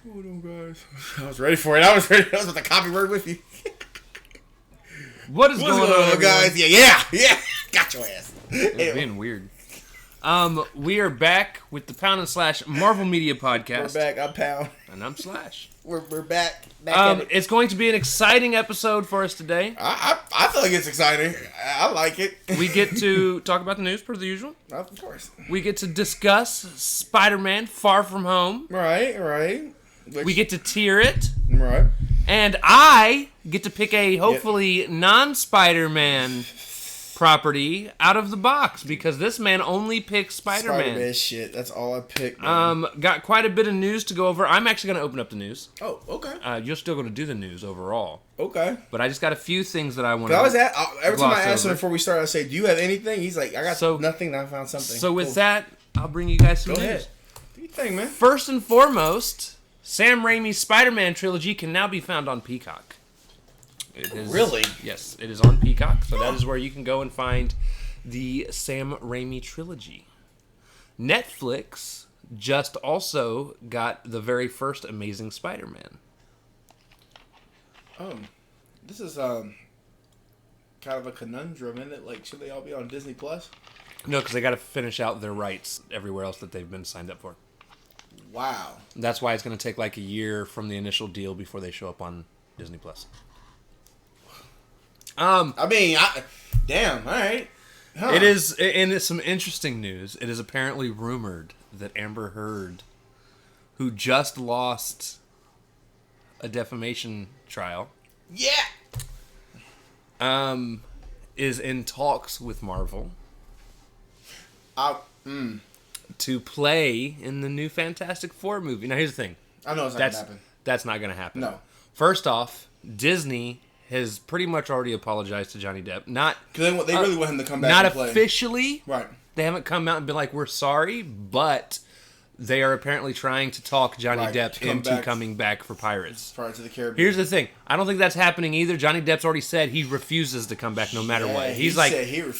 Oh, no, guys. I was ready for it. I was with the copy word with you. What's going on, guys? Yeah. Got your ass. It's being weird. We are back with the Pound and Slash Marvel Media Podcast. We're back. I'm Pound. And I'm Slash. We're back. At it. It's going to be an exciting episode for us today. I feel like it's exciting. I like it. We get to talk about the news, per the usual. Of course. We get to discuss Spider-Man Far From Home. Right. We get to tier it. Right. And I get to pick a hopefully non-Spider-Man property out of the box because this man only picks Spider-Man. Spider-Man shit. That's all I picked. Man. Got quite a bit of news to go over. I'm actually going to open up the news. Oh, okay. You're still going to do the news overall. Okay. But I just got a few things that I want to. Every time I ask him before we start, I say, "Do you have anything?" He's like, "I got nothing. I found something." So with that, I'll bring you guys some news. Ahead. Do your thing, man. First and foremost, Sam Raimi's Spider-Man trilogy can now be found on Peacock. Really? Yes, it is on Peacock. So that is where you can go and find the Sam Raimi trilogy. Netflix just also got the very first Amazing Spider-Man. This is kind of a conundrum, isn't it? Like, should they all be on Disney Plus? No, because they got to finish out their rights everywhere else that they've been signed up for. Wow. That's why it's going to take like a year from the initial deal before they show up on Disney Plus. Damn, all right. Huh. It is, and it's some interesting news. It is apparently rumored that Amber Heard, who just lost a defamation trial, is in talks with Marvel to play in the new Fantastic Four movie. Now, here's the thing. I know it's not going to happen. That's not going to happen. No. First off, Disney has pretty much already apologized to Johnny Depp. Because they really want him to come back and play. Not officially. Right. They haven't come out and been like, we're sorry, but they are apparently trying to talk Johnny Depp into coming back for Pirates. Pirates of the Caribbean. Here's the thing. I don't think that's happening either. Johnny Depp's already said he refuses to come back no matter what. He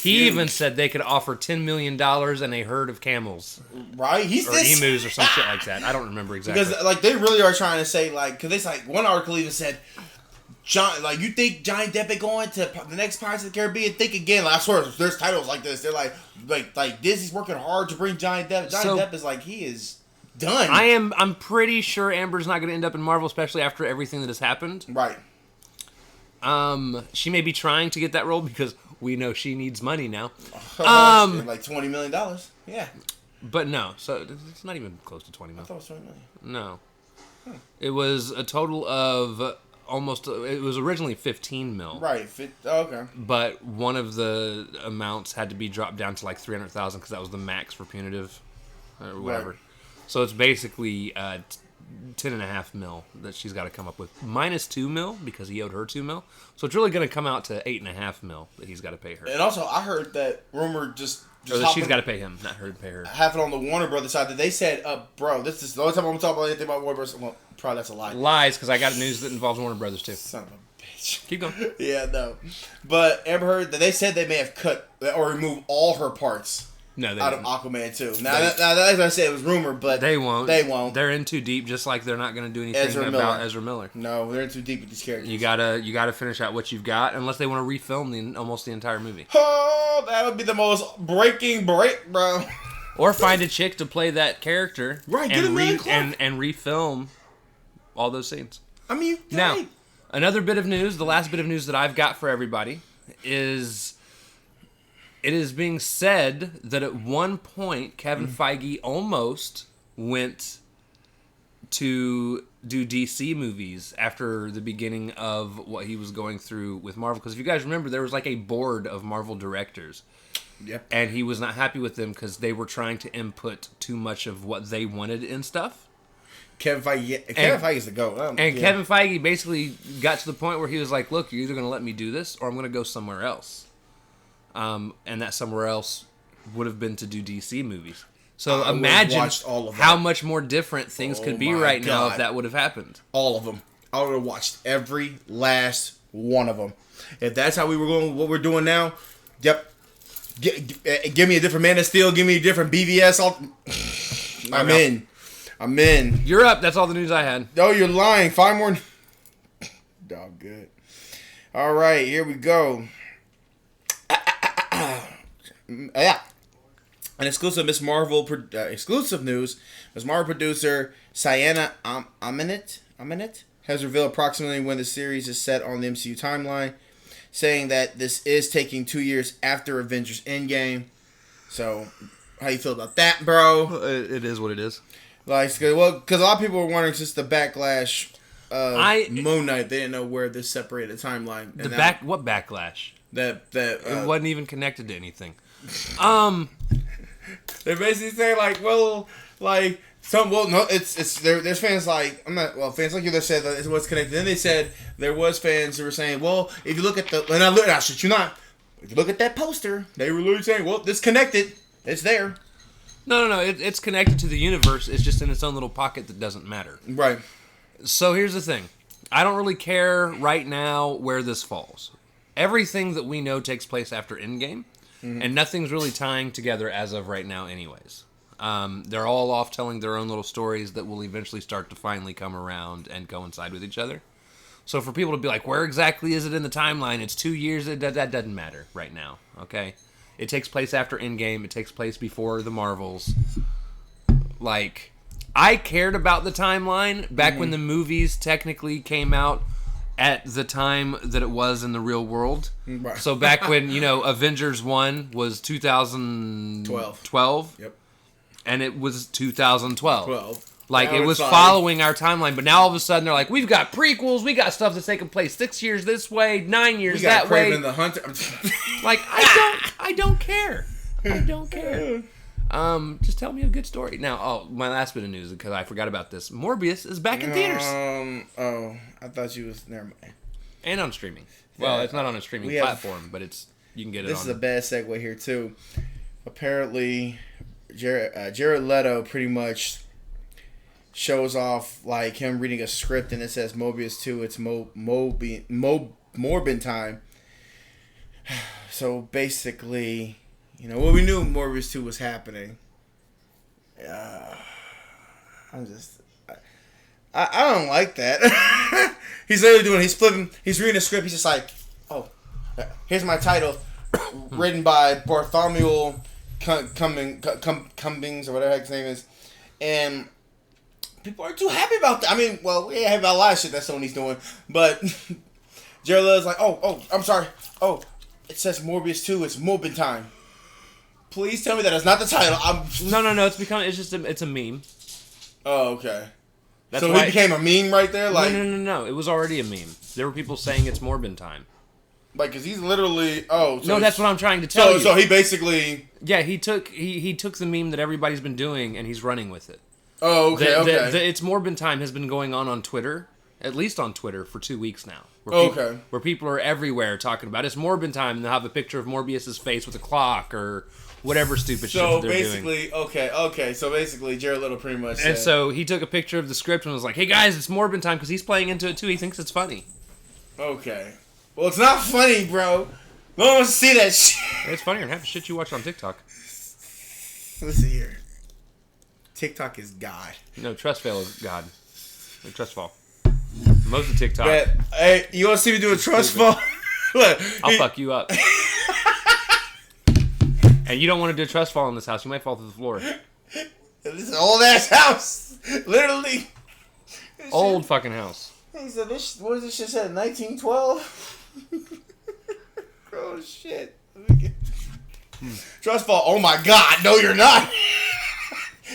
even said they could offer $10 million and a herd of camels. Right? Emus or some shit like that. I don't remember exactly. Because they really are trying to say, because it's like, one article even said, you think Johnny Depp ain't going to the next Pirates of the Caribbean? Think again. I swear, there's titles like this. They're like Disney's working hard to bring Johnny Depp. Johnny Depp is he is done. I'm pretty sure Amber's not going to end up in Marvel, especially after everything that has happened. Right. She may be trying to get that role because we know she needs money now. Like $20 million. Yeah. But no, so it's not even close to $20 million. I thought it was $20 million. No. It was a total of it was originally 15 mil. Right. Okay. But one of the amounts had to be dropped down to like 300,000 because that was the max for punitive or whatever. Right. So it's basically 10.5 mil that she's got to come up with, minus 2 mil because he owed her 2 mil. So it's really going to come out to 8.5 mil that he's got to pay her. And also, I heard that rumor just or that she's got to pay him, not her to pay her. Happened on the Warner Brothers side that they said, bro, this is the only time I'm going to talk about anything about Warner Brothers. Well, probably that's a lie. Lies, because I got news that involves Warner Brothers too. Son of a bitch. Keep going. Yeah, no. But Amber Heard, they said they may have cut or removed all her parts. No, they out didn't. of Aquaman 2. Now, that's what I said. It was rumored, but they won't. They're in too deep, just like they're not going to do anything about Ezra Miller. No, they're in too deep with these characters. You gotta finish out what you've got, unless they want to refilm almost the entire movie. Oh, that would be the most breaking break, bro. Or find a chick to play that character, right? And refilm all those scenes. I mean, now another bit of news. The last bit of news that I've got for everybody is. It is being said that at one point, Kevin Feige almost went to do DC movies after the beginning of what he was going through with Marvel. Because if you guys remember, there was like a board of Marvel directors. Yep. And he was not happy with them because they were trying to input too much of what they wanted in stuff. Kevin Feige is the GOAT. Kevin Feige basically got to the point where he was like, look, you're either going to let me do this or I'm going to go somewhere else. And that somewhere else would have been to do DC movies. So imagine how much more different things could be right now if that would have happened. All of them. I would have watched every last one of them. If that's how we were going, what we're doing now, yep. Give me a different Man of Steel. Give me a different BVS. I'm in. I'm in. You're up. That's all the news I had. Oh, you're lying. 5 more. Dog good. All right, here we go. Yeah. An exclusive Miss Marvel exclusive news. Miss Marvel producer Sienna Aminet has revealed approximately when the series is set on the MCU timeline, saying that this is taking 2 years after Avengers Endgame. So, how you feel about that, bro? It is what it is. Like, well, because a lot of people were wondering since the backlash of Moon Knight, they didn't know where this separated timeline. What backlash? That it wasn't even connected to anything. They're basically saying like, well, like there's fans like fans like you that said that it's what's connected. Then they said there was fans who were saying, well, if you look at I shit you not. If you look at that poster, they were literally saying, well, this connected. It's there. No. It's connected to the universe. It's just in its own little pocket that doesn't matter. Right. So here's the thing. I don't really care right now where this falls. Everything that we know takes place after Endgame, and nothing's really tying together as of right now anyways. They're all off telling their own little stories that will eventually start to finally come around and coincide with each other. So for people to be like, where exactly is it in the timeline? It's 2 years. That doesn't matter right now, okay? It takes place after Endgame. It takes place before the Marvels. Like, I cared about the timeline back when the movies technically came out at the time that it was in the real world. Right. So back when, Avengers 1 was 2012. Yep. And it was 2012. Like, now it was following our timeline. But now all of a sudden they're like, we've got prequels. We got stuff that's taking place 6 years this way, 9 years that way. The Hunter. Like, I don't care. I don't care. Just tell me a good story. Now, my last bit of news, because I forgot about this. Morbius is back in theaters. I thought you was... Never mind. And on streaming. Well, it's not on a streaming platform, but you can get it on... This is a bad segue here, too. Apparently, Jared Leto pretty much shows off, like, him reading a script, and it says Morbius 2, it's Morbin time. So, basically... well, we knew Morbius 2 was happening. I don't like that. He's literally he's reading a script, he's just like, oh, here's my title, written by Bartholomew Cummings, or whatever his name is, and people aren't too happy about that. I mean, well, we're happy about a lot of shit that Sony's doing, but Jared Leto's like, oh, I'm sorry, it says Morbius 2, it's Morbin time. Please tell me that it's not the title. No. It's a meme. Oh, okay. So he became a meme right there? Like, No. It was already a meme. There were people saying it's Morbin time. Like, because he's literally... that's what I'm trying to tell you. So he basically... Yeah, he took the meme that everybody's been doing, and he's running with it. Oh, okay, okay. It's Morbin time has been going on Twitter, at least on Twitter, for 2 weeks now. Where people are everywhere talking about it. It's Morbin time, and they'll have a picture of Morbius's face with a clock, or... whatever stupid shit that they're doing. Okay. So basically, Jared Leto pretty much said... And so he took a picture of the script and was like, hey guys, it's Morbin time, because he's playing into it too. He thinks it's funny. Okay. Well, it's not funny, bro. No one wants to see that shit. It's funnier than half the shit you watch on TikTok. Listen here. TikTok is God. No, trust fall is God. Like, trust fall. Most of TikTok... Hey, you want to see me do a trust fall? Look. I'll fuck you up. And you don't want to do a trust fall in this house. You might fall through the floor. This is an old ass house. Literally. Old fucking house. He said, what is this shit said? 1912? Oh, shit. Trust fall. Oh, my God. No, you're not.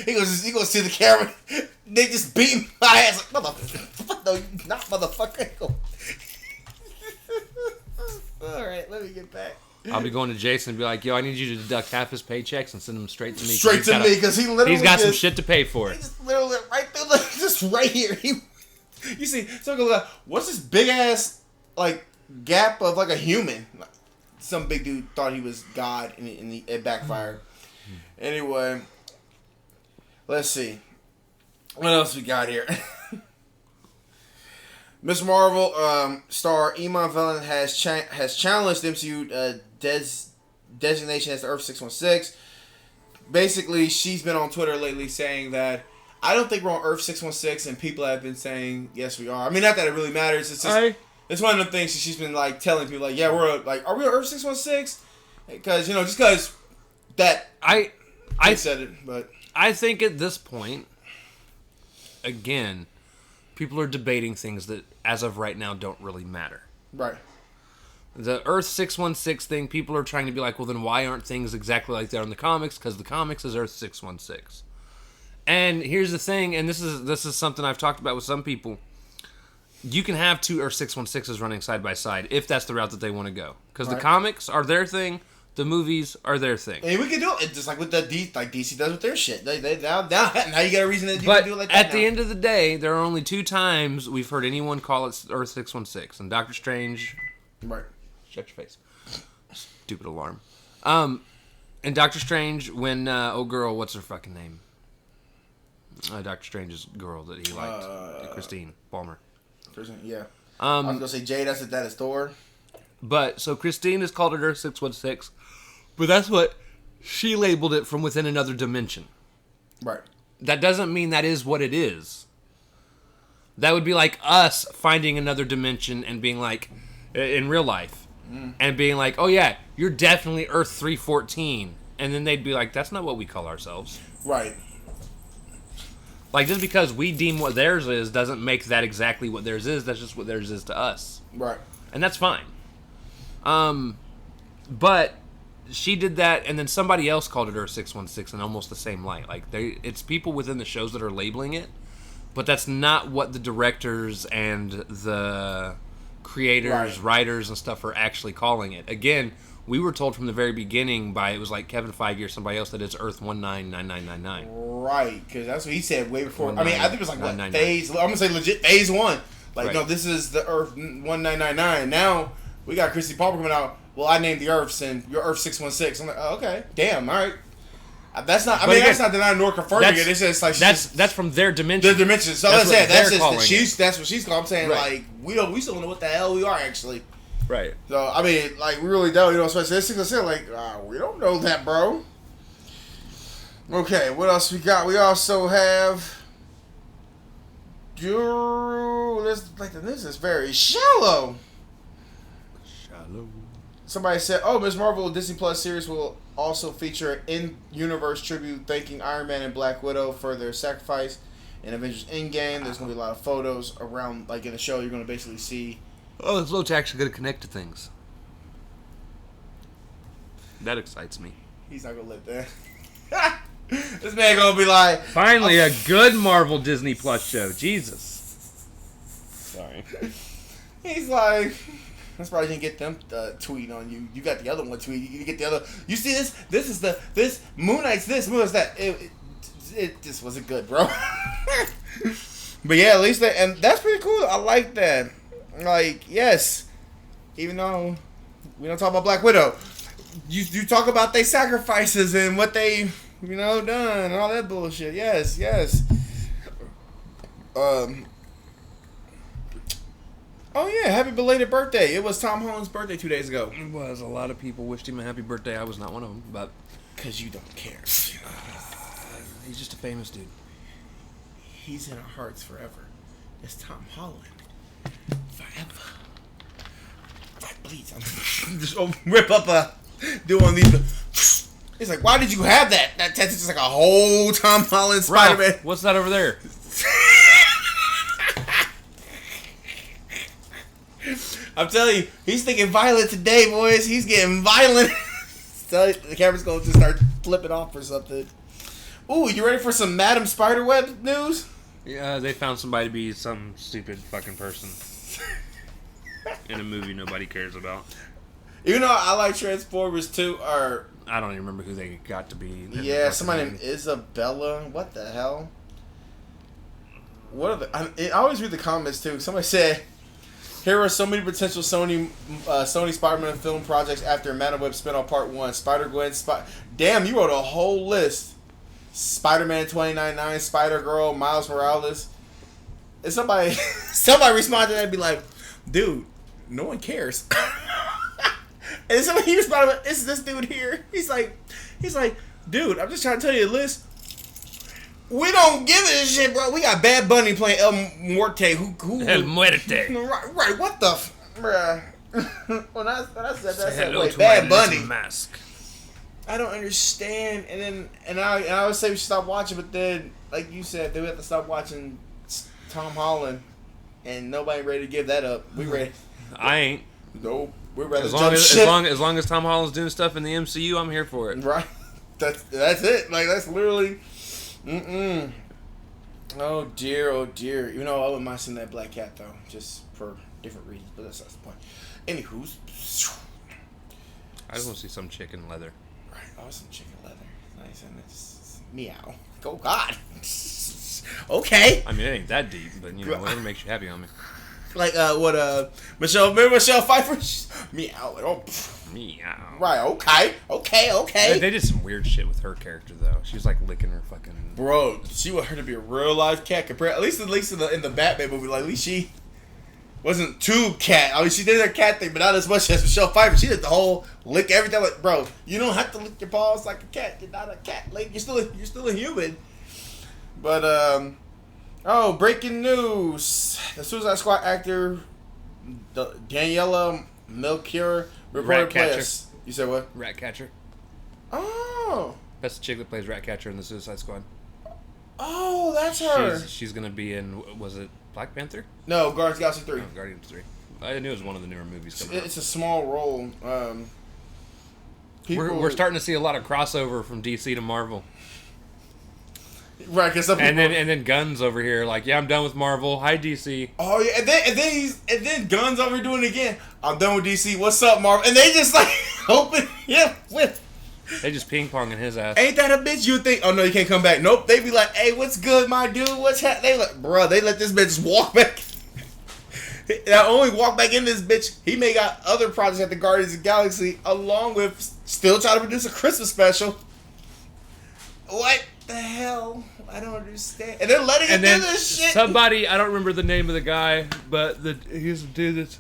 He goes see the camera. They just beat my ass. Like, motherfucker. No, you're not, motherfucker. All right, let me get back. I'll be going to Jason and be like, yo, I need you to deduct half his paychecks and send them straight to me. Straight to me, because he literally... He's got some shit to pay for. He just literally right through just right here. You see, so what's this big ass, like, gap of, like, a human? Some big dude thought he was God, and it backfired. Anyway, let's see. What else we got here? Miss Marvel star Iman Vellani has challenged MCU designation as the Earth 616. Basically, she's been on Twitter lately saying that I don't think we're on Earth 616, and people have been saying yes, we are. I mean, not that it really matters. It's just it's one of the things that she's been like telling people, like, yeah, we're like, are we on Earth 616? Because just because that I said it, but I think at this point, again, people are debating things that, as of right now, don't really matter. Right. The Earth 616 thing, people are trying to be like, well, then why aren't things exactly like they are in the comics? Because the comics is Earth 616. And here's the thing, and this is something I've talked about with some people. You can have two Earth 616s running side by side if that's the route that they want to go. Because the comics are their thing, the movies are their thing. And we can do it just like with DC does with their shit. They now you got a reason that you but can do it like that. At the end of the day, there are only 2 times we've heard anyone call it Earth 616, and Doctor Strange. Right. Shut your face. Stupid alarm. And Doctor Strange, when oh girl, what's her fucking name? Doctor Strange's girl that he liked, Christine Palmer. Yeah. I was gonna say Jade. That is Thor. But so Christine has called it Earth 616, but that's what she labeled it from within another dimension. Right. That doesn't mean that is what it is. That would be like us finding another dimension and being like, in real life, and being like, oh yeah, you're definitely Earth 314, and then they'd be like, that's not what we call ourselves. Right. Like, just because we deem what theirs is doesn't make that exactly what theirs is. That's just what theirs is to us. Right. And that's fine. But she did that, and then somebody else called it Earth 616 in almost the same light. Like, it's people within the shows that are labeling it, but that's not what the directors and the creators, writers, and stuff are actually calling it. Again, we were told from the very beginning it was like Kevin Feige or somebody else that it's Earth 199999. Right, because that's what he said way before. I mean, I think it was like what, phase. I'm gonna say legit phase 1. Like, no, this is the Earth 1999. Now we got Christy Palmer coming out. Well, I named the Earths, and you're Earth 616. I'm like, oh, okay, damn, all right. That's not. I mean, again, that's not denying nor confirming it. It's just like that's from their dimension. Their dimension. So that's it. That's what she's called. I'm saying like we still don't know what the hell we are actually. Right. So, I mean, like, we really don't, especially this 616, like, we don't know that, bro. Okay, what else we got? We also have this is very shallow. Somebody said, Ms. Marvel Disney Plus series will also feature an in-universe tribute thanking Iron Man and Black Widow for their sacrifice in Avengers Endgame. There's going to be a lot of photos around, like, in the show, you're going to basically see. Oh, this look's actually going to connect to things. That excites me. He's not going to let that. This man going to be like... Finally, a good Marvel Disney Plus show. Jesus. Sorry. He's like... That's probably didn't get them tweet on you. You got the other one tweet. You get the other... You see this? This Moon Knight's this. Moon Knight's that. It just wasn't good, bro. But yeah, at least that... And that's pretty cool. I like that. Like, yes, even though we don't talk about Black Widow, you talk about their sacrifices and what they, done and all that bullshit. Yes. Oh yeah, happy belated birthday. It was Tom Holland's birthday 2 days ago. It was. A lot of people wished him a happy birthday. I was not one of them, but... Because you don't care. He's just a famous dude. He's in our hearts forever. It's Tom Holland. Forever. Like, please. I'm just rip up doing these. It's like, why did you have that? That tattoo's just like a whole Tom Holland Spider-Man. Ralph, what's that over there? I'm telling you, he's thinking violent today, boys. He's getting violent. So the camera's going to just start flipping off or something. Ooh, you ready for some Madam Spiderweb news? Yeah, they found somebody to be some stupid fucking person in a movie nobody cares about. Even though I like Transformers 2, or... I don't even remember who they got to be. Yeah, somebody named Isabella. What the hell? What are the... I always read the comments, too. Somebody said, here are so many potential Sony Spider-Man film projects after Madam Web spin-off Part 1. Spider-Gwen, Damn, you wrote a whole list. Spider-Man 2099, Spider-Girl, Miles Morales. And somebody responded to that and be like, dude, no one cares. And somebody responded, it's this dude here. He's like, dude, I'm just trying to tell you a list. We don't give a shit, bro. We got Bad Bunny playing El Muerte. Who El Muerte. Right. What the, bruh? when I said that, I said, Hello wait, to Bad my Bunny. little mask. I don't understand. And I would say we should stop watching, but then, like you said, they would have to stop watching Tom Holland, and nobody ready to give that up. We ready? I ain't. Nope. We're ready As to long jump as, ship. as long as Tom Holland's doing stuff in the MCU, I'm here for it. Right. That's it. Like, that's literally. Oh dear. You know, I wouldn't mind seeing that Black Cat though, just for different reasons. But that's not the point. Anywho's. I just want to see some chick in leather. Right. Oh, some chicken leather. Nice, and it's meow. Oh God. Okay. I mean, it ain't that deep, but you know, whatever makes you happy on me. Like Michelle Pfeiffer? Meow. Oh. Meow. Right. Okay. They did some weird shit with her character though. She was like licking her fucking. Bro, she want her to be a real life cat. At least in the Batman movie, like at least she wasn't too cat. I mean, she did her cat thing, but not as much as Michelle Pfeiffer. She did the whole lick everything. Like, bro, you don't have to lick your paws like a cat. You're not a cat. Like, you're still a human. But breaking news: the Suicide Squad actor Daniela Melchior reported plays. You said what? Ratcatcher. Oh. That's the chick that plays Ratcatcher in the Suicide Squad. Oh, that's her. She's gonna be in. Was it Black Panther? No, Guardians of the Galaxy 3. No, Guardians 3. I knew it was one of the newer movies coming out. It's a small role. We're starting to see a lot of crossover from DC to Marvel. Right, because some people, and then Guns over here, like, yeah, I'm done with Marvel. Hi, DC. Oh yeah, and then Guns over here doing it again. I'm done with DC. What's up, Marvel? And they just like open him with. They just ping ponging his ass. Ain't that a bitch? You think? Oh no, you can't come back. Nope. They be like, hey, what's good, my dude? What's happening? They like, bro. They let this bitch walk back. Not only walk back in this bitch, he may got other projects at the Guardians of the Galaxy, along with still trying to produce a Christmas special. What the hell? I don't understand. And they're letting him do this shit. Somebody, I don't remember the name of the guy, but he's a dude that's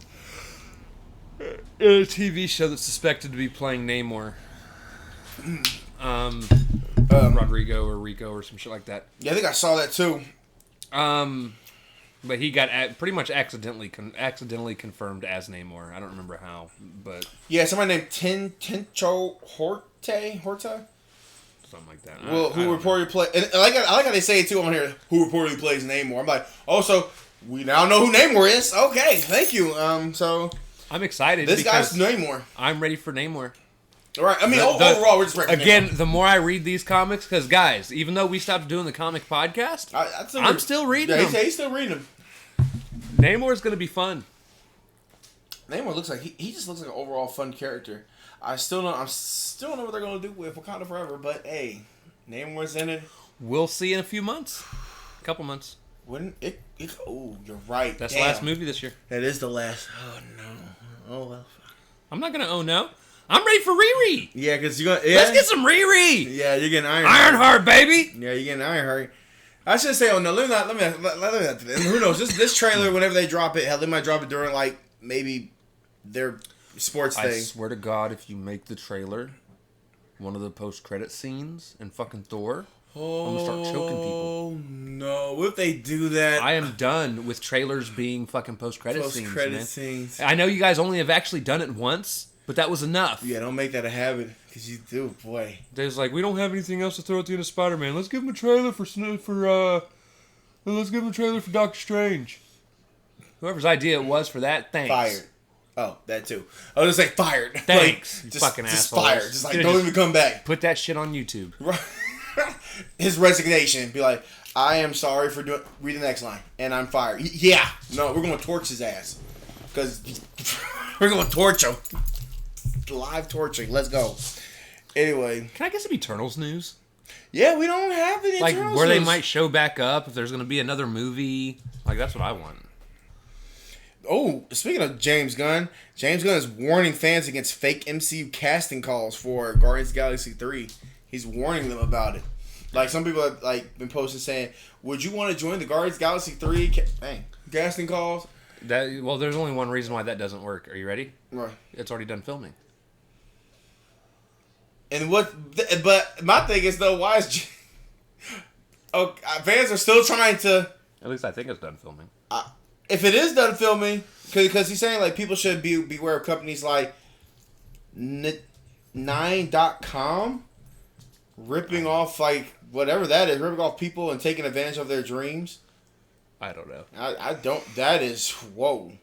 in a TV show that's suspected to be playing Namor. Rodrigo or Rico or some shit like that. Yeah, I think I saw that too. But he got pretty much accidentally confirmed as Namor. I don't remember how, but yeah, somebody named Tencho Horta, something like that. Well, who reportedly play? And I like how they say it too on here. Who reportedly plays Namor? I'm like, oh, so we now know who Namor is. Okay, thank you. So I'm excited. This guy's Namor. I'm ready for Namor. All right. I mean, overall, we're just ready. Again, the more I read these comics, because guys, even though we stopped doing the comic podcast, I'm still reading them. He's still reading them. Namor's gonna be fun. Namor looks like he just looks like an overall fun character. I still don't know what they're gonna do with Wakanda Forever, but hey, Namor's in it. We'll see in a few months, a couple months. Wouldn't it? Oh, you're right. That's the last movie this year. That is the last. Oh no. Oh well. I'm not gonna. Oh no. I'm ready for Riri. Yeah, because you're gonna. Yeah. Let's get some Riri. Yeah, you're getting Ironheart, baby. Yeah, you're getting Ironheart. I should say, oh no, let me not. Who knows? This trailer, whenever they drop it, hell, they might drop it during like maybe their sports thing. I swear to God, if you make the trailer one of the post-credit scenes in fucking Thor, I'm gonna start choking people. Oh no! What if they do that? I am done with trailers being fucking post-credit scenes. Post-credit scenes. I know you guys only have actually done it once, but that was enough. Yeah, don't make that a habit, because you do, boy. Dave's like, we don't have anything else to throw at the end of Spider-Man. Let's give him a trailer let's give him a trailer for Doctor Strange. Whoever's idea it was for that, thanks. Fired. Oh, that too. I was gonna say fired. Thanks, like, you fucking just assholes. fired. Just like, don't even come back. Put that shit on YouTube. His resignation. Be like, I am sorry for read the next line. And I'm fired. Yeah. No, we're gonna torch his ass. Because we're gonna torch him. Live torching. Let's go. Anyway. Can I get some Eternals news? Yeah, we don't have any like Eternals where news. they might show back up, if there's going to be another movie. Like, that's what I want. Oh, speaking of James Gunn is warning fans against fake MCU casting calls for Guardians of the Galaxy 3. He's warning them about it. Like, some people have like been posting saying, would you want to join the Guardians of the Galaxy 3 casting calls? Well, there's only one reason why that doesn't work. Are you ready? Right. It's already done filming. And but my thing is though, why is Oh, fans are still trying to. At least I think it's done filming. If it is done filming, because he's saying like people should beware of companies like Nine.com ripping off like whatever that is, ripping off people and taking advantage of their dreams. I don't know. I don't. That is whoa.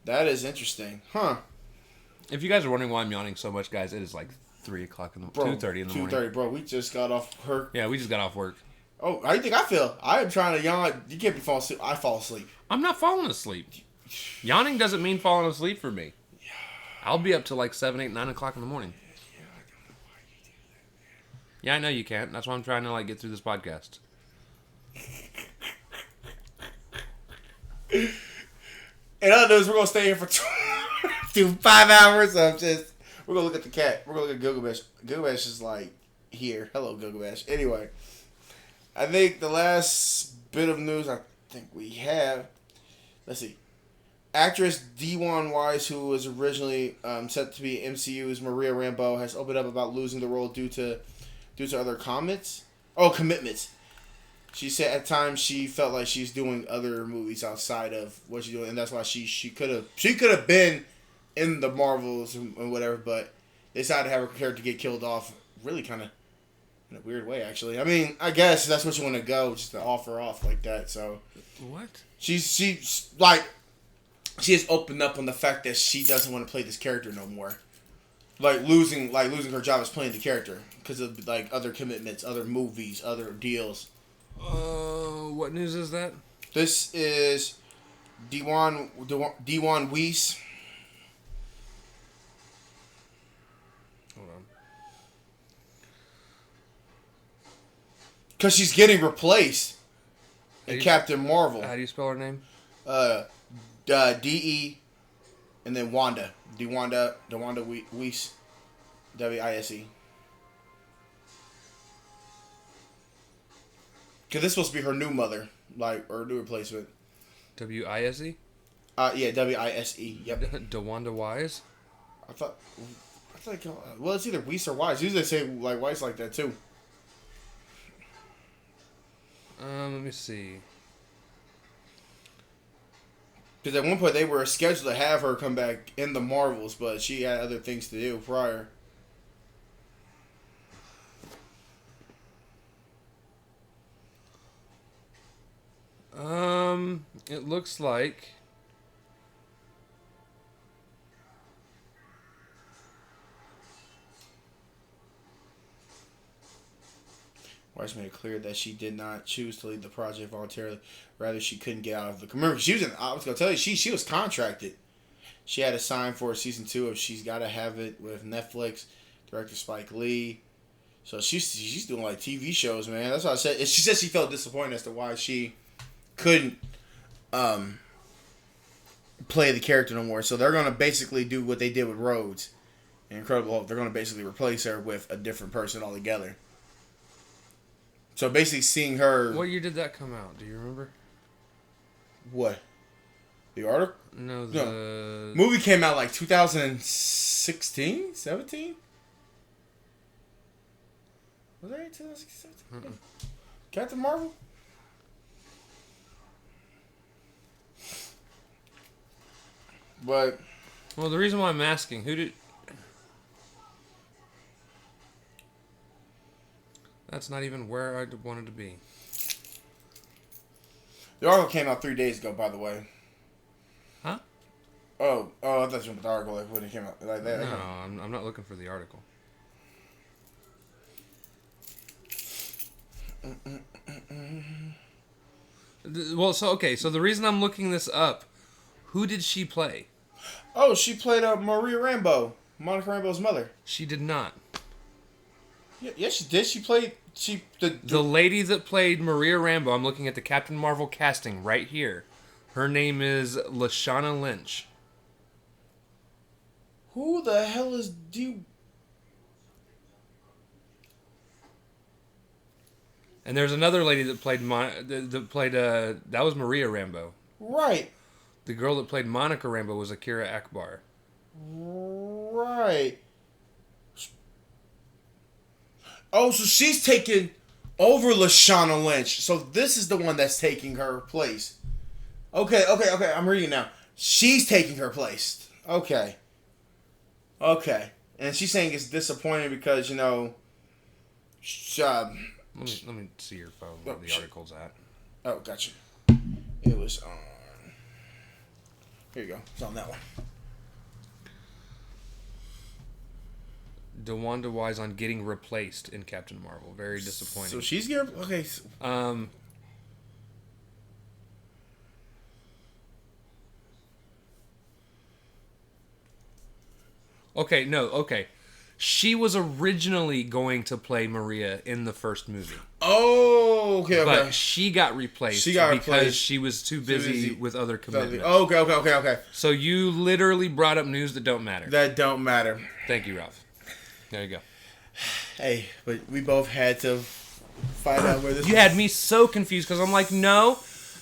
That is interesting, huh? If you guys are wondering why I'm yawning so much, guys, it is like 3 o'clock in the 2:30 in the morning. 2:30, bro. We just got off her. Yeah, we just got off work. Oh, how do you think I feel? I am trying to yawn. You can't be falling asleep. I fall asleep. I'm not falling asleep. Yawning doesn't mean falling asleep for me. I'll be up till like 7, 8, 9 o'clock in the morning. Yeah, I know you can't. That's why I'm trying to like get through this podcast. In other news, we're gonna stay here for 5 hours of just. We're gonna look at the cat. We're gonna look at Gilgamesh. Gilgamesh is like here. Hello, Gilgamesh. Anyway, I think the last bit of news I think we have. Let's see. Actress Dwan Wise, who was originally set to be MCU's Maria Rambeau, has opened up about losing the role due to other commitments. She said at times she felt like she's doing other movies outside of what she's doing, and that's why she could have been in the Marvels and whatever, but they decided to have her character get killed off. Really, kind of in a weird way, actually. I mean, I guess that's what you want to go, just to offer off like that. So what? She's she has opened up on the fact that she doesn't want to play this character no more. Losing her job as playing the character because of like other commitments, other movies, other deals. What news is that? This is Dwan Weiss. Hold on. Because she's getting replaced in Captain Marvel. How do you spell her name? D-E, and then Wanda. DeWanda Weiss. W-I-S-E. Because this is supposed to be her new mother, or new replacement. W-I-S-E? Yeah, W-I-S-E. Yep. DeWanda Wise? I thought, well, it's either Weiss or Wise. Usually they say like Weiss like that too. Let me see. Because at one point they were scheduled to have her come back in the Marvels, but she had other things to do prior. It looks like Weiss made it clear that she did not choose to leave the project voluntarily. Rather, she couldn't get out of the commercial. She was I was gonna tell you, she was contracted. She had to sign for season 2 of She's Gotta Have It with Netflix, director Spike Lee. So she's doing like TV shows, man. That's what I said. She said she felt disappointed as to why she couldn't play the character no more. So they're gonna basically do what they did with Rhodes in Incredible Hulk. They're gonna basically replace her with a different person altogether. So basically seeing her... What year did that come out? Do you remember? What? The article? No, the... Movie came out like 2016? 17? Was that 2016? Captain Marvel? But... Well, the reason why I'm asking, who did... That's not even where I wanted to be. The article came out 3 days ago, by the way. Huh? Oh, I thought you meant the article like when it came out like that. No, I'm not looking for the article. Well, so the reason I'm looking this up, who did she play? Oh, she played Maria Rambeau, Monica Rambeau's mother. She did not. Yeah, she did. She played the lady that played Maria Rambeau. I'm looking at the Captain Marvel casting right here. Her name is Lashana Lynch. Who the hell is And there's another lady that played that was Maria Rambeau. Right. The girl that played Monica Rambeau was Akira Akbar. Right. Oh, so she's taking over Lashana Lynch. So this is the one that's taking her place. Okay. I'm reading now. She's taking her place. Okay. And she's saying it's disappointing because, let me see your phone where the article's at. Oh, gotcha. It was on. Here you go. It's on that one. DeWanda Wise on getting replaced in Captain Marvel. Very disappointing. So she's getting... Okay. Okay. She was originally going to play Maria in the first movie. Oh, okay. But she got replaced because she was too busy with other commitments. Okay. So you literally brought up news that don't matter. That don't matter. Thank you, Ralph. There you go. Hey, but we both had to find out where this You had me so confused because I'm like, no.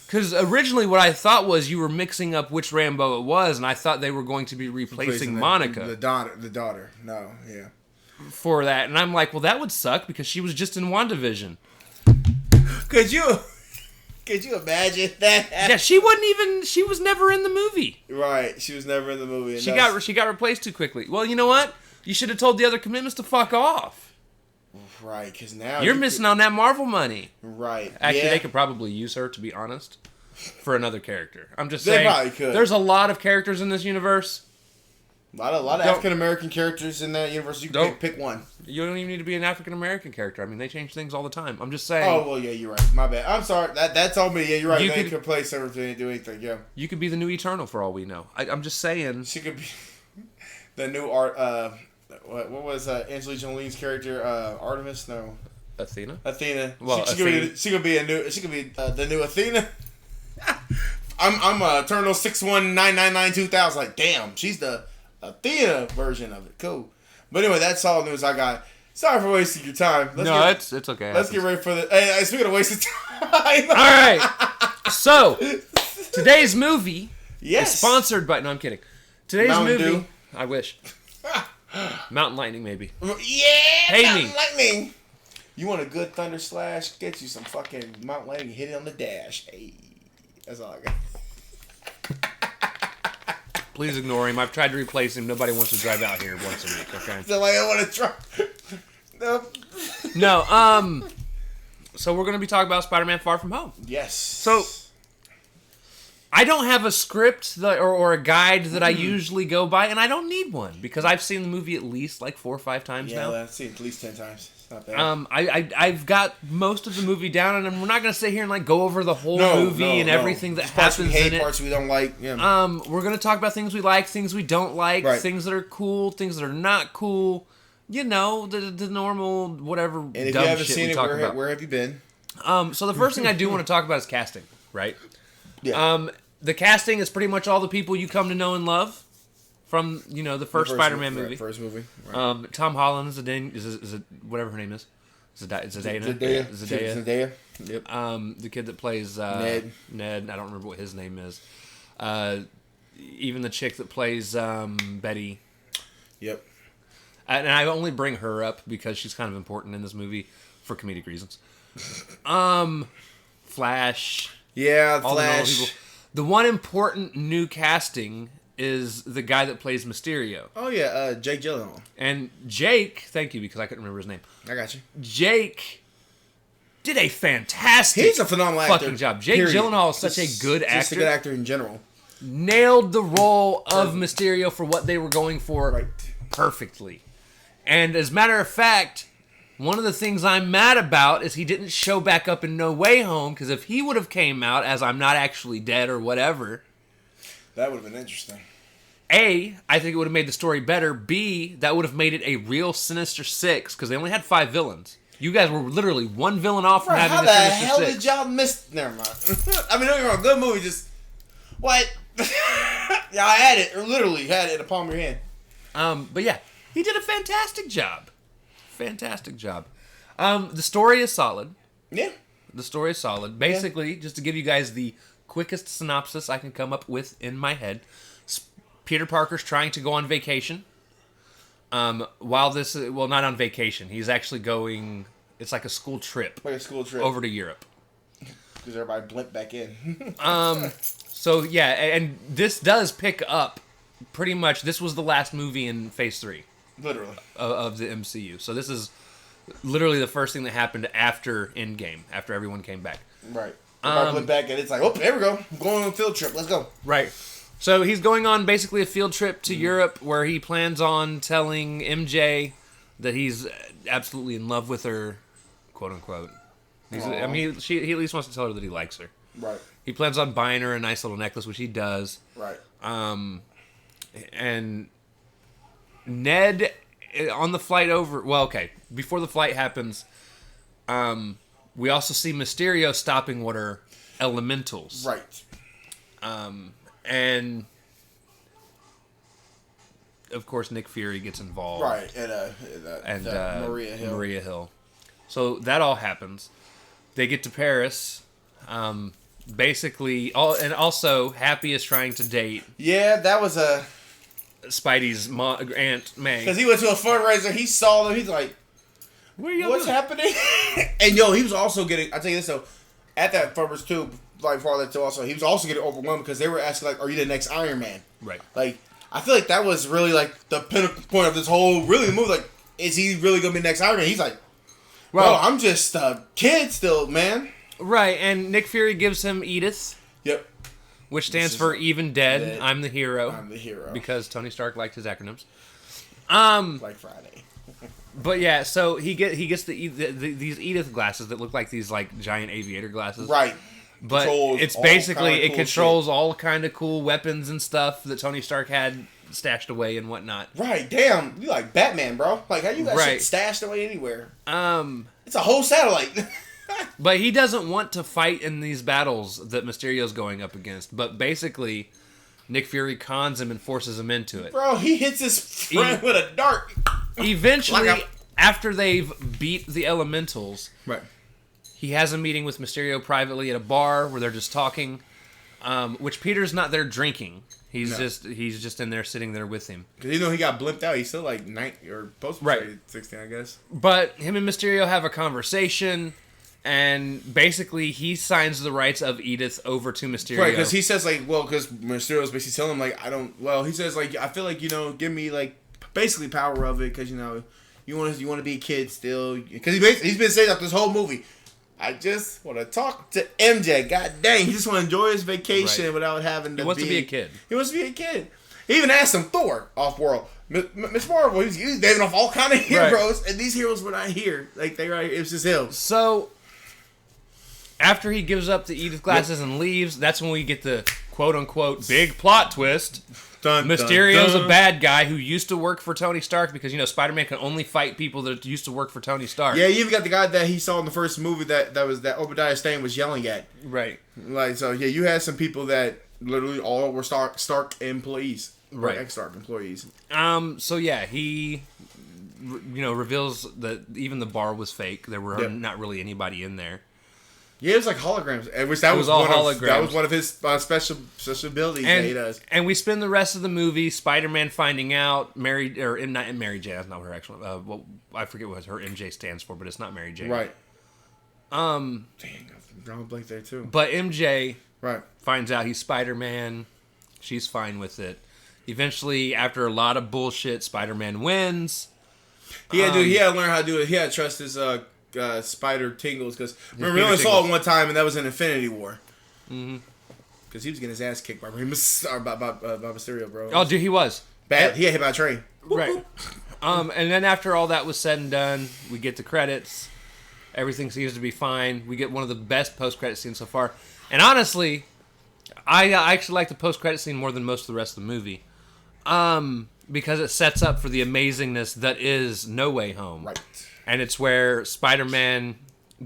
Because originally what I thought was you were mixing up which Rambo it was, and I thought they were going to be replacing Monica. The daughter. No, yeah. For that. And I'm like, well, that would suck because she was just in WandaVision. Could you imagine that? Yeah, she was never in the movie. Right, she was never in the movie. She got replaced too quickly. Well, you know what? You should have told the other commitments to fuck off. Right, because now... You're missing on that Marvel money. Right. Actually, they could probably use her, to be honest, for another character. I'm just saying. They probably could. There's a lot of characters in this universe. A lot of African-American characters in that universe. You can pick one. You don't even need to be an African-American character. I mean, they change things all the time. I'm just saying. Oh, well, yeah, you're right. My bad. I'm sorry. That's on me. Yeah, you're right. They could play everything and do anything, yeah. You could be the new Eternal for all we know. I'm just saying. She could be the new art... What was Angelina Jolie's character? Artemis? No. Athena. Well, she could be the new Athena. I'm Eternal 619992000. Like, damn, she's the Athena version of it. Cool. But anyway, that's all the news I got. Sorry for wasting your time. It's okay. Let's get ready for the. Hey, speaking of wasting time. All right. So today's movie is sponsored by. No, I'm kidding. Today's Mountain movie. Dew. I wish. Mountain Lightning, maybe. Yeah, Pay Mountain me. Lightning. You want a good Thunder Slash? Get you some fucking Mountain Lightning. Hit it on the dash. Hey, that's all I got. Please ignore him. I've tried to replace him. Nobody wants to drive out here once a week. Okay. So like, I want to try. No. So we're gonna be talking about Spider-Man: Far From Home. Yes. So I don't have a script or a guide that I usually go by, and I don't need one because I've seen the movie at least like 4 or 5 times now. Yeah, I've seen it at least 10 times. It's not bad. I've got most of the movie down, and we're not gonna sit here and like go over the whole movie and everything that happens parts we hate, in it. Parts we don't like. Yeah. We're gonna talk about things we like, things we don't like, things that are cool, things that are not cool. You know, the normal whatever. And if dumb you haven't shit seen we it, talk about. where have you been? So the first thing I do want to talk about is casting, right? Yeah. The casting is pretty much all the people you come to know and love from, the first Spider-Man movie. First movie. Right. Tom Holland is whatever her name is. Zendaya. Yep. The kid that plays Ned. I don't remember what his name is. Even the chick that plays Betty. Yep. And I only bring her up because she's kind of important in this movie for comedic reasons. Flash. Yeah, all Flash. The people. The one important new casting is the guy that plays Mysterio. Oh, yeah, Jake Gyllenhaal. And Jake, thank you, because I couldn't remember his name. I got you. Jake did a fantastic He's a phenomenal actor. fucking job. Jake Gyllenhaal is such a good actor. Just a good actor in general. Nailed the role of Mysterio for what they were going for perfectly. And as a matter of fact, one of the things I'm mad about is he didn't show back up in No Way Home, because if he would have came out as I'm not actually dead or whatever... That would have been interesting. A, I think it would have made the story better. B, that would have made it a real Sinister Six, because they only had 5 villains. You guys were literally one villain off from having a Sinister Six. How the hell did y'all miss... Never mind. I mean, don't get me wrong, good movie, just... What? Y'all had it, or literally had it in the palm of your hand. But yeah, he did a fantastic job. The story is solid. Yeah. The story is solid. Basically, just to give you guys the quickest synopsis I can come up with in my head, Peter Parker's trying to go on vacation. Not on vacation. He's actually going It's like a school trip Like a school trip. over to Europe. Because everybody blimped back in. So yeah, and this does pick up pretty much. This was the last movie in Phase 3 Literally. of the MCU. So this is literally the first thing that happened after Endgame, after everyone came back. Right. Everybody blimped back and it's like, oh, there we go. I'm going on a field trip. Let's go. Right. So he's going on basically a field trip to Europe where he plans on telling MJ that he's absolutely in love with her, quote unquote. He at least wants to tell her that he likes her. Right. He plans on buying her a nice little necklace, which he does. Right. And Ned, on the flight over... Well, okay. Before the flight happens, we also see Mysterio stopping what are elementals. Right. And... Of course, Nick Fury gets involved. Right. And Maria Hill. So that all happens. They get to Paris. Basically, and also Happy is trying to date Yeah, that was a... Spidey's Aunt May. Because he went to a fundraiser, he saw them, he's like, what's happening? And yo, he was also getting, I'll tell you this though, at that fundraiser too, like for all that too also, he was also getting overwhelmed because they were asking like, are you the next Iron Man? Right. Like, I feel like that was really like the pinnacle point of this whole really movie. Like, is he really going to be the next Iron Man? He's like, well, I'm just a kid still, man. Right, and Nick Fury gives him Edith. Yep. Which stands for Even Dead, I'm the hero. I'm the hero. Because Tony Stark liked his acronyms. Like Friday. But yeah, so he gets these Edith glasses that look like these like giant aviator glasses. Right. But Controls it's all basically, kinda it cool controls shit. all kind of cool weapons and stuff that Tony Stark had stashed away and whatnot. Right, damn. You like Batman, bro. Like, how you got shit stashed away anywhere? It's a whole satellite. But he doesn't want to fight in these battles that Mysterio's going up against. But basically, Nick Fury cons him and forces him into it. Bro, he hits his friend with a dart. Eventually, after they've beat the elementals, Right. he has a meeting with Mysterio privately at a bar where they're just talking. Which Peter's not there drinking. He's just in there sitting there with him. Because even though he got blimped out, he's still like 9 or supposed to be 16, I guess. But him and Mysterio have a conversation. And basically, he signs the rights of Edith over to Mysterio. Right, because he says, like, well, because Mysterio's basically telling him, like, he says, like, I feel like, give me, like, basically power of it, because, you want to be a kid still. Because he's been saying that this whole movie, I just want to talk to MJ. God dang, he just want to enjoy his vacation without having to He wants to be a kid. He wants to be a kid. He even asked him, Thor, off-world. Miss Marvel, he was naming off all kind of heroes, and these heroes were not here. Like, it was just him. So... After he gives up the Edith glasses and leaves, that's when we get the quote-unquote big plot twist. Mysterio's a bad guy who used to work for Tony Stark because, Spider-Man can only fight people that used to work for Tony Stark. Yeah, you even got the guy that he saw in the first movie that Obadiah Stane was yelling at. Right. Like, so, yeah, you had some people that literally all were Stark employees. Right. Ex-Stark employees. So, yeah, he, reveals that even the bar was fake. There were not really anybody in there. Yeah, it was like holograms. That was all holograms. That was one of his special abilities that he does. And we spend the rest of the movie Spider-Man finding out not Mary Jane. That's not what her actual. I forget what her MJ stands for, but it's not Mary Jane. Right. Dang, I'm drawing a blank there too. But MJ finds out he's Spider-Man. She's fine with it. Eventually, after a lot of bullshit, Spider-Man wins. He had to learn how to do it. He had to trust his spider tingles because remember we only saw it one time and that was in Infinity War. Because he was getting his ass kicked by Mysterio, bro. Oh, dude, he was bad. He got hit by a train. Right. And then after all that was said and done, we get the credits. Everything seems to be fine. We get one of the best post-credit scenes so far. And honestly, I actually like the post-credit scene more than most of the rest of the movie. Because it sets up for the amazingness that is No Way Home. Right. And it's where Spider-Man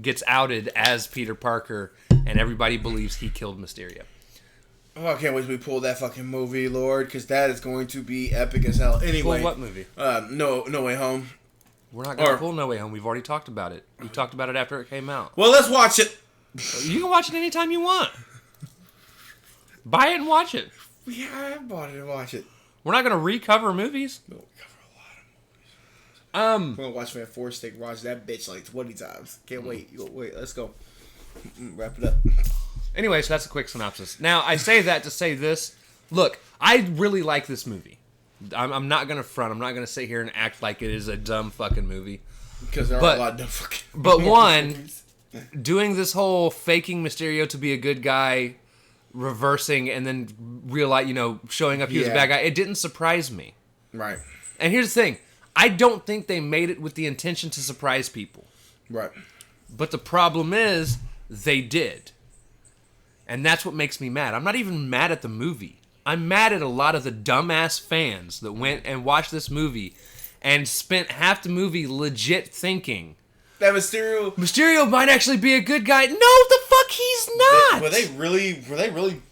gets outed as Peter Parker, and everybody believes he killed Mysterio. Oh, I can't wait till we pull that fucking movie, Lord, because that is going to be epic as hell. Anyway. Pull what movie? No Way Home. We're not going to pull No Way Home. We've already talked about it. We talked about it after it came out. Well, let's watch it. You can watch it anytime you want. Buy it and watch it. Yeah, I bought it and watch it. We're not going to recover movies. We'll cover a lot of movies. I'm gonna watch Man Four Stick. Watch that bitch like 20 times. Can't wait. Wait, let's go. Wrap it up. Anyway, so that's a quick synopsis. Now, I say that to say this. Look, I really like this movie. I'm not gonna front. I'm not gonna sit here and act like it is a dumb fucking movie. Because there are a lot of dumb fucking. But one, doing this whole faking Mysterio to be a good guy, reversing, and then showing up he was a bad guy. It didn't surprise me. Right. And here's the thing. I don't think they made it with the intention to surprise people. Right. But the problem is, they did. And that's what makes me mad. I'm not even mad at the movie. I'm mad at a lot of the dumbass fans that went and watched this movie and spent half the movie legit thinking that Mysterio might actually be a good guy. No, the fuck he's not. Were they really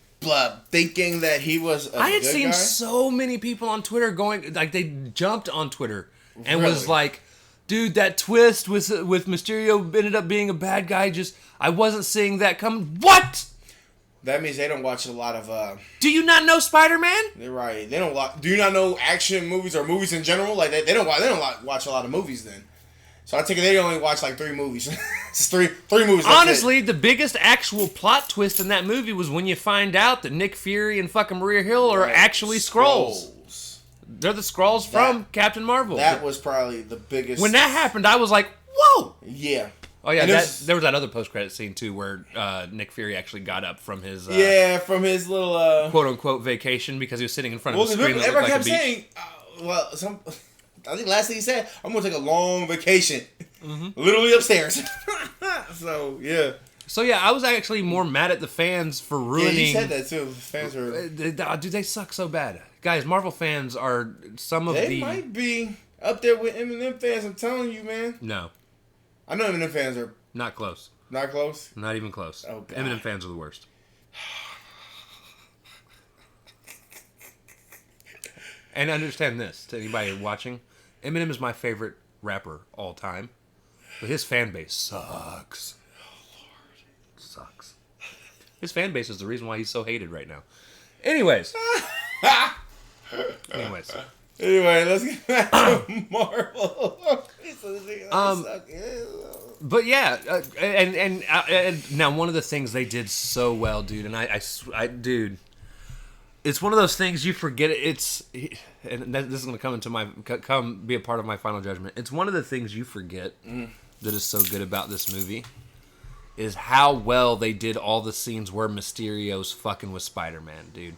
thinking that he was a good guy? I had seen so many people on Twitter going, like, they jumped on Twitter and was like, dude, that twist with Mysterio ended up being a bad guy. I wasn't seeing that coming. What? That means they don't watch a lot of. Do you not know Spider-Man? They're right. They don't. Do you not know action movies or movies in general? Like they don't watch a lot of movies then. So I take it they only watch like 3 movies. It's three movies. Honestly, the biggest actual plot twist in that movie was when you find out that Nick Fury and fucking Maria Hill are actually Skrulls. They're the Skrulls from Captain Marvel. That was probably the biggest. When that happened, I was like, whoa. Yeah. Oh yeah, there was that other post-credit scene too where Nick Fury actually got up from his from his little quote-unquote vacation because he was sitting in front of a screen that looked like a beach. Saying, I think last thing he said, I'm going to take a long vacation. Mm-hmm. Literally upstairs. So, yeah. So, yeah, I was actually more mad at the fans for ruining... Yeah, you said that, too. The fans are... Dude, they suck so bad. Guys, Marvel fans are some of They might be up there with Eminem fans, I'm telling you, man. No. I know Eminem fans are... Not close. Not close? Not even close. Oh, God. Eminem fans are the worst. And understand this, to anybody watching, Eminem is my favorite rapper all time, but his fan base sucks. Oh, Lord. Sucks. His fan base is the reason why he's so hated right now. Anyways. Anyway, let's get back to Marvel. But yeah, and now one of the things they did so well, dude, and I dude, it's one of those things you forget. This is going to come be a part of my final judgment. It's one of the things you forget that is so good about this movie is how well they did all the scenes where Mysterio's fucking with Spider-Man, dude.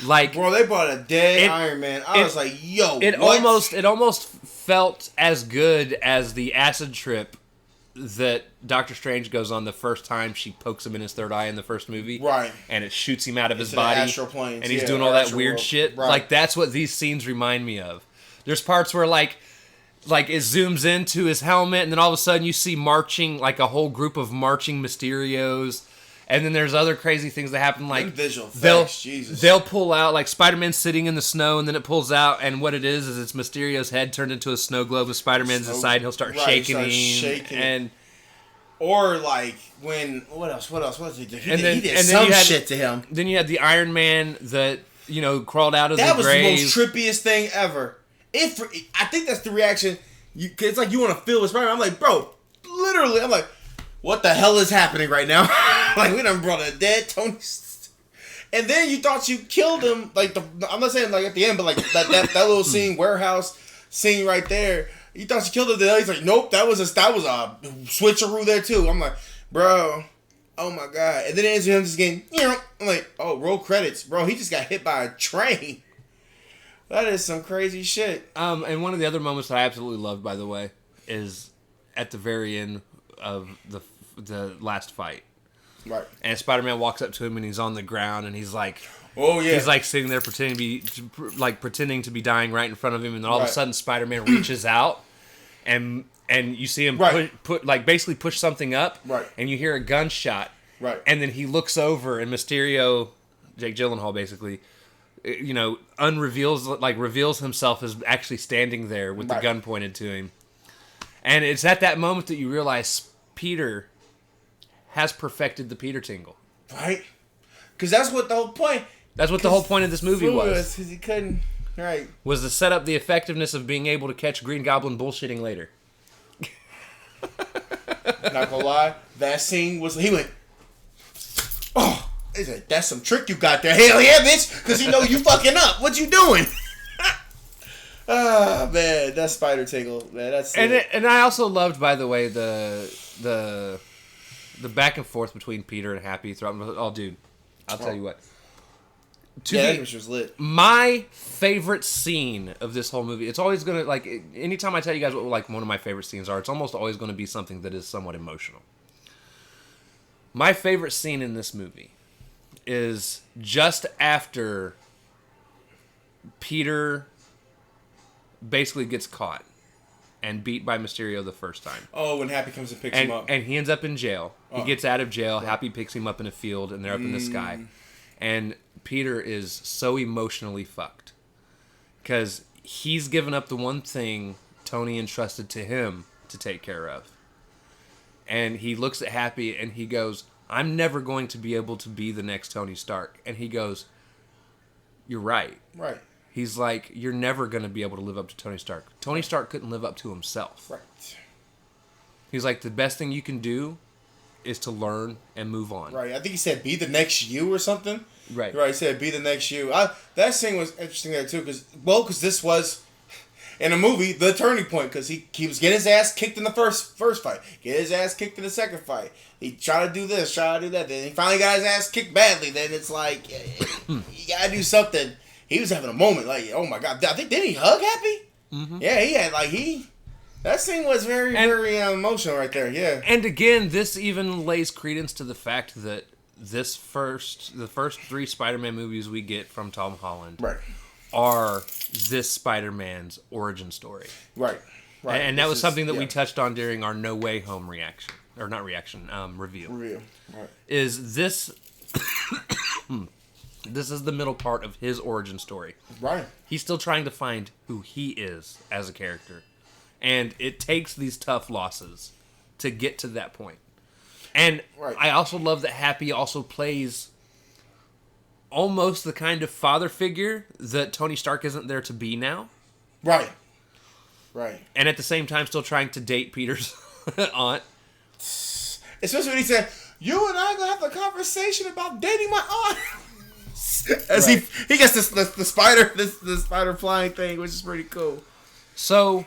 Like, bro, they brought a dead Iron Man. I was like, yo, it almost felt as good as the acid trip that Doctor Strange goes on the first time she pokes him in his third eye in the first movie. Right. And it shoots him out of his body. Astral planes. And he's doing all that weird shit. Right. Like, that's what these scenes remind me of. There's parts where, like it zooms into his helmet, and then all of a sudden you see marching, like a whole group of marching Mysterios. And then there's other crazy things that happen, like visual effects, they'll pull out, like Spider-Man's sitting in the snow, and then it pulls out, and what it is it's Mysterio's head turned into a snow globe, and Spider-Man's inside. He'll start shaking him, or like when what else? What did he do? He did some shit to him. Then you had the Iron Man that crawled out of the grave. That was the most trippiest thing ever. I think that's the reaction. It's like you want to feel with Spider-Man. I'm like, bro, literally, I'm like, what the hell is happening right now? Like, we done brought a dead Tony. And then you thought you killed him. Like, I'm not saying like at the end, but like that little scene, warehouse scene right there. You thought you killed him. Then he's like, nope, that was a switcheroo there too. I'm like, bro, oh my god. And then it ends with him just getting, I'm like, oh, roll credits, bro. He just got hit by a train. That is some crazy shit. And one of the other moments that I absolutely loved, by the way, is at the very end of the last fight. Right. And Spider-Man walks up to him and he's on the ground and he's like, oh yeah, he's like sitting there pretending to be dying right in front of him, and then all of a sudden Spider-Man reaches out and you see him basically push something up, right, and you hear a gunshot, right, and then he looks over and Mysterio, Jake Gyllenhaal basically, reveals himself as actually standing there with the gun pointed to him. And it's at that moment that you realize Peter has perfected the Peter tingle. Right? Because that's what the whole point... That's what the whole point of this movie was. Because he couldn't Right. was to set up the effectiveness of being able to catch Green Goblin bullshitting later. Not gonna lie, that scene was. He went, oh, he said, that's some trick you got there. Hell yeah, bitch, because he know you fucking up. What you doing? Ah, man, that spider tingle, man. That's and I also loved, by the way, the back and forth between Peter and Happy throughout. Oh, dude, I'll tell you what. That was lit. My favorite scene of this whole movie. It's always gonna like. Anytime I tell you guys what like one of my favorite scenes are, it's almost always going to be something that is somewhat emotional. My favorite scene in this movie is just after Peter basically gets caught and beat by Mysterio the first time. Oh, when Happy comes and picks him up. And he ends up in jail. He gets out of jail. Happy picks him up in a field, and they're up in the sky. And Peter is so emotionally fucked. Because he's given up the one thing Tony entrusted to him to take care of. And he looks at Happy and he goes, I'm never going to be able to be the next Tony Stark. And he goes, you're right. Right. He's like, you're never going to be able to live up to Tony Stark. Tony Stark couldn't live up to himself. Right. He's like, the best thing you can do is to learn and move on. Right. I think he said, be the next you or something. Right. Right. He said, be the next you. That scene was interesting there, too, because this was, in a movie, the turning point, because he was getting his ass kicked in the first fight, get his ass kicked in the second fight. He tried to do this, tried to do that. Then he finally got his ass kicked badly. Then it's like, you gotta do something. He was having a moment, like, oh my God. I think, didn't he hug Happy? Mm-hmm. Yeah, he had, like, that scene was very emotional right there, yeah. And again, this even lays credence to the fact that the first three Spider-Man movies we get from Tom Holland are this Spider-Man's origin story. Right. And that was something that we touched on during our No Way Home reaction. Or not reaction, review. Right. Is this... This is the middle part of his origin story. Right. He's still trying to find who he is as a character. And it takes these tough losses to get to that point. And I also love that Happy also plays almost the kind of father figure that Tony Stark isn't there to be now. Right. And at the same time still trying to date Peter's aunt. Especially when he said, you and I are going to have a conversation about dating my aunt. As he gets the spider flying thing, which is pretty cool. So,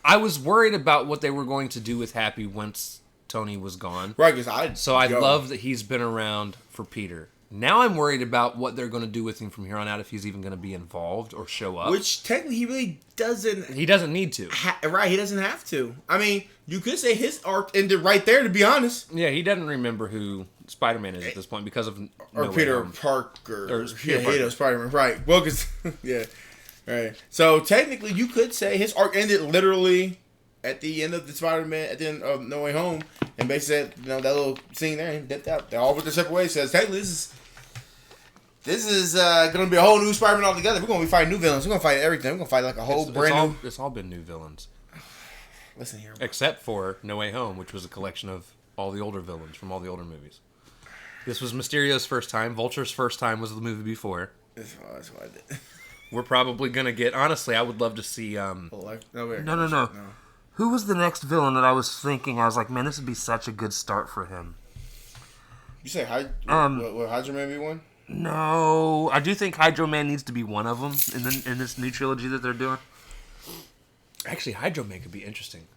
I was worried about what they were going to do with Happy once Tony was gone. Right, because I love that he's been around for Peter. Now I'm worried about what they're going to do with him from here on out, if he's even going to be involved or show up. Which technically he really doesn't. He doesn't need to. Right, he doesn't have to. I mean, you could say his arc ended right there, to be honest. Yeah, he doesn't remember who Spider-Man is at this point because of Peter Parker. Or Peter Parker. Spider-Man, right. Well, because, yeah. Right. So, technically, you could say his arc ended literally at the end of the Spider-Man, at the end of No Way Home, and basically said, that little scene there, and dipped out. They all went their separate ways. Says, technically, this is going to be a whole new Spider-Man altogether. We're going to be fighting new villains. We're going to fight everything. We're going to fight like a whole brand new. It's all been new villains. Listen here. Except for No Way Home, which was a collection of all the older villains from all the older movies. This was Mysterio's first time. Vulture's first time was the movie before. That's what I did. We're probably going to get... Honestly, I would love to see... No. Who was the next villain that I was thinking? I was like, man, this would be such a good start for him. You say Hydro Man be one? No, I do think Hydro Man needs to be one of them in this new trilogy that they're doing. Actually, Hydro Man could be interesting.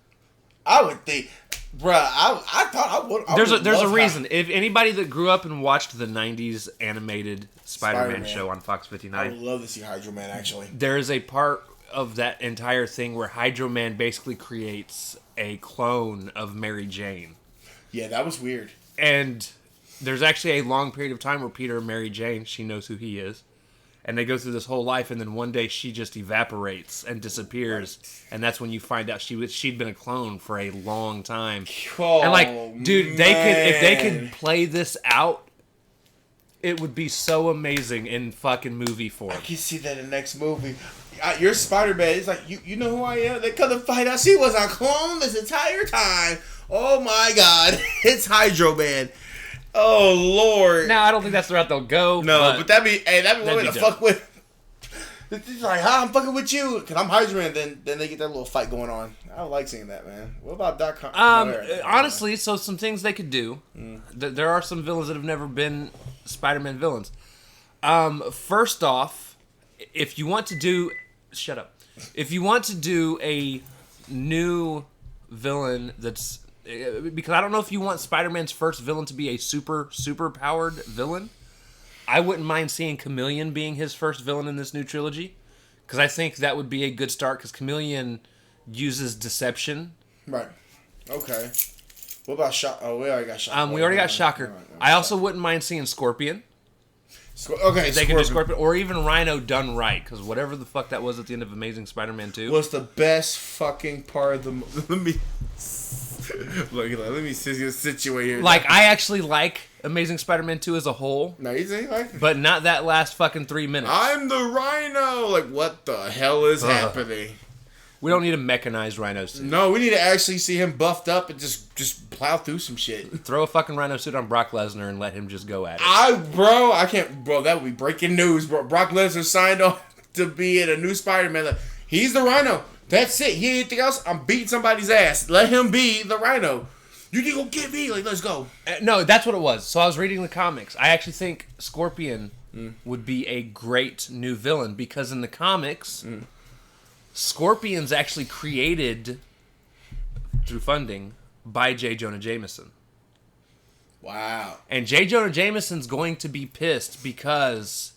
I would think, bruh. I thought I would. There's a reason. If anybody that grew up and watched the '90s animated Spider-Man show on Fox 59, I would love to see Hydro Man. Actually, there is a part of that entire thing where Hydro Man basically creates a clone of Mary Jane. Yeah, that was weird. And there's actually a long period of time where Peter and Mary Jane, she knows who he is, and they go through this whole life, and then one day she just evaporates and disappears, and that's when you find out she'd been a clone for a long time. Oh, and like, dude, if they could play this out, it would be so amazing in fucking movie form. I can see that in the next movie. Your Spider-Man, it's like, you know who I am? They come to find out she was a clone this entire time. Oh my God, it's Hydro Man. Oh Lord! Now I don't think that's the route they'll go. No, but that'd be one way to fuck with. It's like, I'm fucking with you, because I'm Hydra-Man, then they get that little fight going on. I like seeing that, man. What about Doc Ock? Honestly, so some things they could do. There are some villains that have never been Spider-Man villains. First off, if you want to do... Shut up. If you want to do a new villain that's... Because I don't know if you want Spider-Man's first villain to be a super powered villain. I wouldn't mind seeing Chameleon being his first villain in this new trilogy. Because I think that would be a good start, because Chameleon uses deception. Right. Okay. What about Shocker? Oh, we already got Shocker. We already got Shocker. I also wouldn't mind seeing Scorpion. Okay, they can do Scorpion, or even Rhino done right, because whatever the fuck that was at the end of Amazing Spider-Man 2 was the best fucking part of the. Let me situate here. Like, I actually like Amazing Spider-Man 2 as a whole. No, you think like, but not that last fucking 3 minutes. I'm the Rhino. Like, what the hell is happening? We don't need a mechanized Rhino suit. No, we need to actually see him buffed up and just plow through some shit. Throw a fucking Rhino suit on Brock Lesnar and let him just go at it. I can't, bro. That would be breaking news, bro. Brock Lesnar signed on to be in a new Spider-Man. Like, he's the Rhino. That's it. He ain't anything else. I'm beating somebody's ass. Let him be the Rhino. You can go get me. Like, let's go. No, that's what it was. So I was reading the comics. I actually think Scorpion would be a great new villain, because in the comics, Scorpion's actually created through funding by J. Jonah Jameson. Wow. And J. Jonah Jameson's going to be pissed because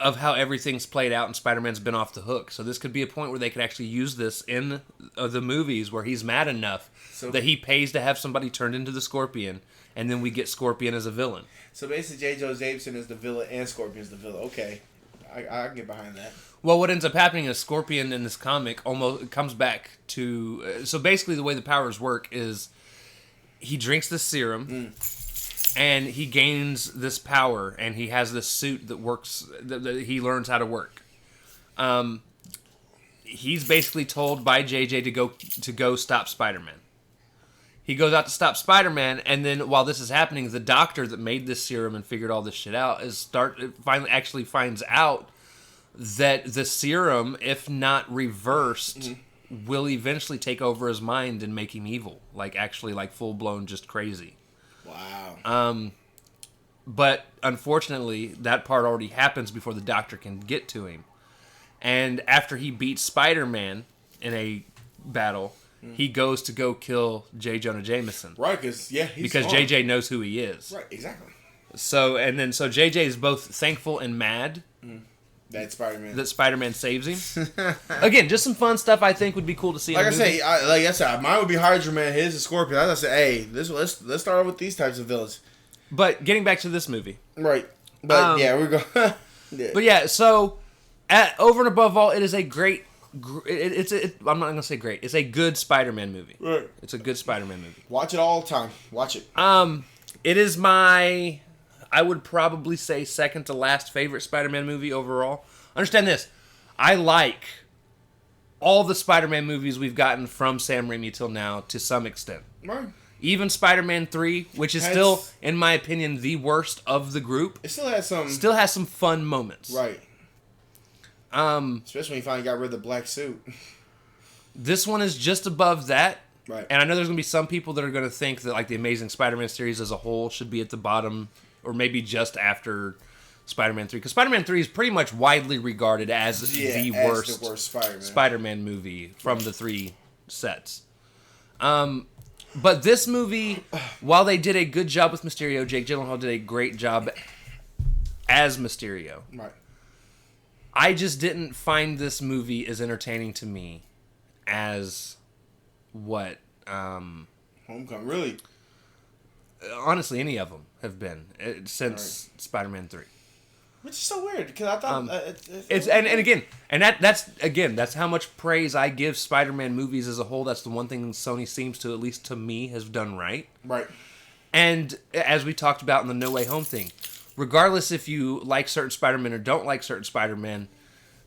of how everything's played out and Spider-Man's been off the hook. So this could be a point where they could actually use this in the movies, where he's mad enough that he pays to have somebody turned into the Scorpion, and then we get Scorpion as a villain. So basically J. Jonah Jameson is the villain and Scorpion's the villain. Okay. I can get behind that. Well, what ends up happening is Scorpion in this comic almost comes back to... so basically the way the powers work is he drinks this serum... And he gains this power, and he has this suit that works, that he learns how to work. He's basically told by JJ to go stop Spider-Man. He goes out to stop Spider-Man, and then while this is happening, the doctor that made this serum and figured all this shit out finally actually finds out that the serum, if not reversed, will eventually take over his mind and make him evil. Like, actually, like, full-blown just crazy. Wow. But unfortunately, that part already happens before the doctor can get to him. And after he beats Spider-Man in a battle, he goes to go kill J. Jonah Jameson. Right, because because JJ knows who he is. Right, exactly. So JJ is both thankful and mad that Spider-Man saves him. Again, just some fun stuff I think would be cool to see. Like I said, mine would be Hydra Man. His is Scorpion. I said, hey, let's start off with these types of villains. But getting back to this movie, right? But we're going. Yeah. But yeah, so over and above all, it is a great. I'm not gonna say great. It's a good Spider-Man movie. Right. It's a good Spider-Man movie. Watch it all the time. Watch it. It is my, I would probably say, second to last favorite Spider-Man movie overall. Understand this. I like all the Spider-Man movies we've gotten from Sam Raimi till now to some extent. Right. Even Spider-Man 3, which is still, in my opinion, the worst of the group. It still has some. Still has some fun moments. Right. Especially when he finally got rid of the black suit. This one is just above that. Right. And I know there's going to be some people that are going to think that, like, the Amazing Spider-Man series as a whole should be at the bottom, or maybe just after Spider-Man 3. Because Spider-Man 3 is pretty much widely regarded as the worst Spider-Man movie from the 3 sets. But this movie, while they did a good job with Mysterio, Jake Gyllenhaal did a great job as Mysterio. Right. I just didn't find this movie as entertaining to me as what... Homecoming, really? Honestly, any of them have been since Spider-Man 3. Which is so weird, because I thought... that's how much praise I give Spider-Man movies as a whole. That's the one thing Sony seems to, at least to me, has done right. Right. And as we talked about in the No Way Home thing, regardless if you like certain Spider-Man or don't like certain Spider-Man,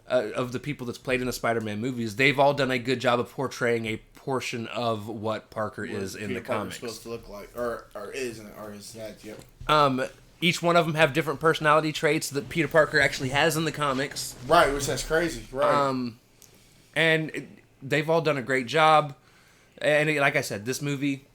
of the people that's played in the Spider-Man movies, they've all done a good job of portraying a portion of what Parker is in the comics. Supposed to look like, or is, or is that, yep. each one of them have different personality traits that Peter Parker actually has in the comics. Right, which that's crazy. Right. They've all done a great job. And like I said, this movie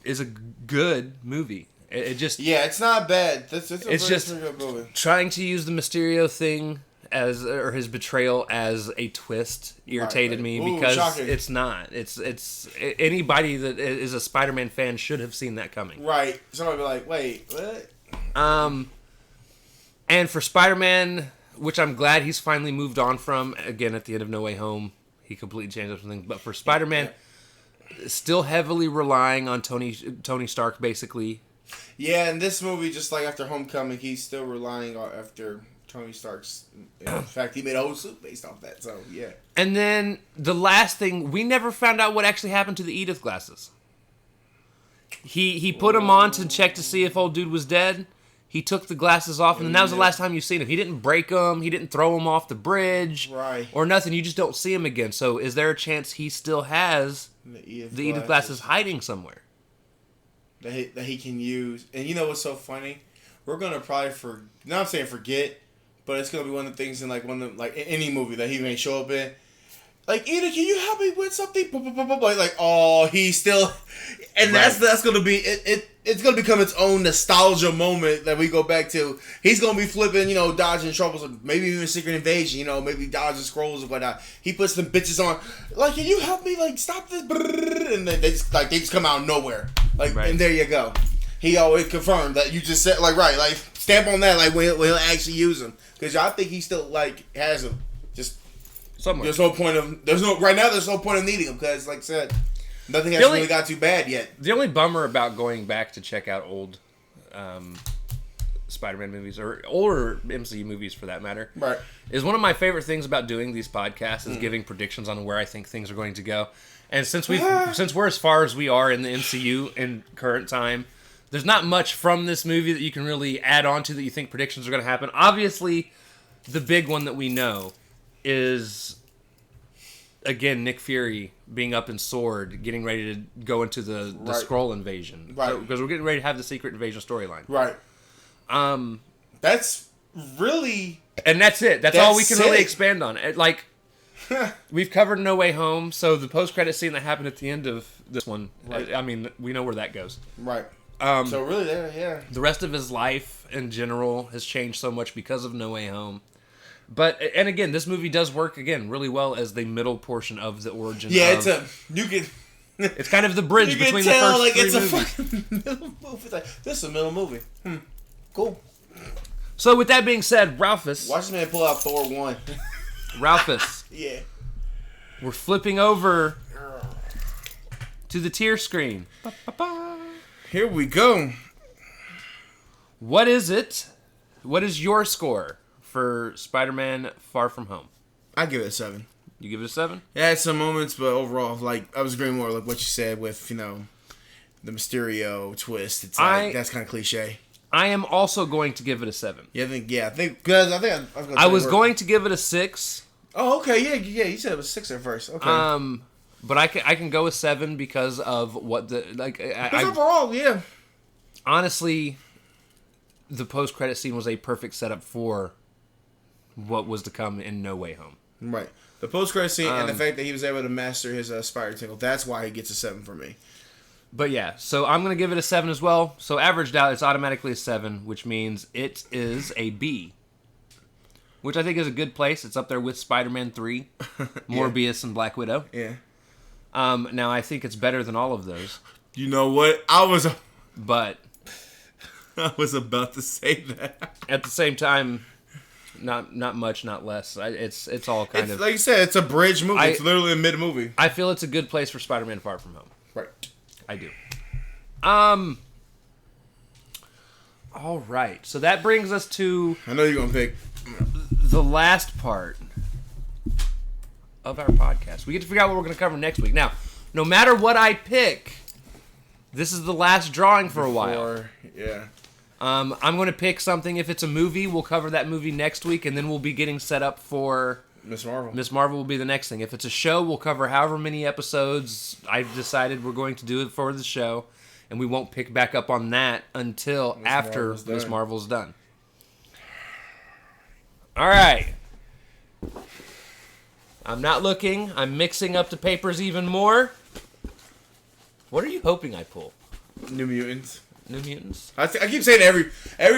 is a good movie. It just it's not bad. It's just good movie. Trying to use the Mysterio thing or his betrayal as a twist irritated me because shocking. it's not. It's anybody that is a Spider-Man fan should have seen that coming. Right. Somebody be like, wait, what? And for Spider-Man, which I'm glad he's finally moved on from, again, at the end of No Way Home, he completely changed up something. But for Spider-Man, still heavily relying on Tony Stark, basically. Yeah, in this movie, just like after Homecoming, he's still relying on after Tony Stark's. In fact, he made a whole suit based off that. So yeah. And then the last thing, we never found out what actually happened to the Edith glasses. He put them on to check to see if old dude was dead. He took the glasses off, and then that was the last time you seen him. He didn't break them. He didn't throw them off the bridge, right, or nothing. You just don't see him again. So, is there a chance he still has the Edith glasses hiding somewhere that he can use? And you know what's so funny? We're gonna probably not saying forget, but it's gonna be one of the things in any movie that he may show up in. Like, Edith, can you help me with something? Like, oh, he's still, and right. that's gonna be it. It's gonna become its own nostalgia moment that we go back to. He's gonna be flipping, dodging troubles, maybe even Secret Invasion, maybe dodging scrolls or whatnot. He puts them bitches on. Like, can you help me? Like, stop this? And then they just come out of nowhere. Like, right. And there you go. He always confirmed that you just said like stamp on that when he'll actually use them, because I think he still has them just somewhere. There's no point of needing them, because like I said, nothing has really got too bad yet. The only bummer about going back to check out old Spider-Man movies, or older MCU movies for that matter, right, is one of my favorite things about doing these podcasts is giving predictions on where I think things are going to go. And since we're as far as we are in the MCU in current time, there's not much from this movie that you can really add on to that you think predictions are going to happen. Obviously, the big one that we know is, again, Nick Fury being up in S.W.O.R.D., getting ready to go into the Skrull invasion. Right. Because we're getting ready to have the Secret Invasion storyline. Right. That's really... And that's it. That's all we can really expand on. We've covered No Way Home, so the post-credit scene that happened at the end of this one, right. I mean, we know where that goes. Right. So really, yeah. The rest of his life in general has changed so much because of No Way Home. But, and again, this movie does work, again, really well as the middle portion of the origin. Yeah, it's kind of the bridge between the first three movies. It's a fucking middle movie. This is a middle movie. Cool. So, with that being said, Ralphus. Watch this man pull out Thor 1. Ralphus. Yeah. We're flipping over to the tier screen. Here we go. What is it? What is your score for Spider-Man Far From Home? I give it a 7. You give it a 7? Yeah, had some moments, but overall, I was agreeing more what you said with, the Mysterio twist. It's that's kind of cliche. I am also going to give it a 7. I think because I was going to give it a 6. Oh, okay, yeah. You said it was 6 at first. Okay. But I can go with 7 because of what the overall, yeah. Honestly, the post-credit scene was a perfect setup for what was to come in No Way Home. Right. The post-credit scene and the fact that he was able to master his spider tingle, that's why he gets a 7 for me. But yeah, so I'm going to give it a 7 as well. So averaged out, it's automatically a 7, which means it is a B. Which I think is a good place. It's up there with Spider-Man 3, Morbius, and Black Widow. Yeah. Now, I think it's better than all of those. You know what? But I was about to say that. At the same time, not much, not less. It's all kind of... Like you said, it's a bridge movie. It's literally a mid-movie. I feel it's a good place for Spider-Man Far From Home. Right. I do. All right. So that brings us to... I know you're going to pick... the last part of our podcast. We get to figure out what we're going to cover next week. Now, no matter what I pick, this is the last drawing for a while. Yeah. I'm going to pick something. If it's a movie, we'll cover that movie next week, and then we'll be getting set up for... Ms. Marvel. Ms. Marvel will be the next thing. If it's a show, we'll cover however many episodes I've decided we're going to do it for the show. and we won't pick back up on that until after Marvel's Miss done. Marvel's done. All right. I'm not looking. I'm mixing up the papers even more. What are you hoping I pull? New Mutants. New Mutants? I keep saying every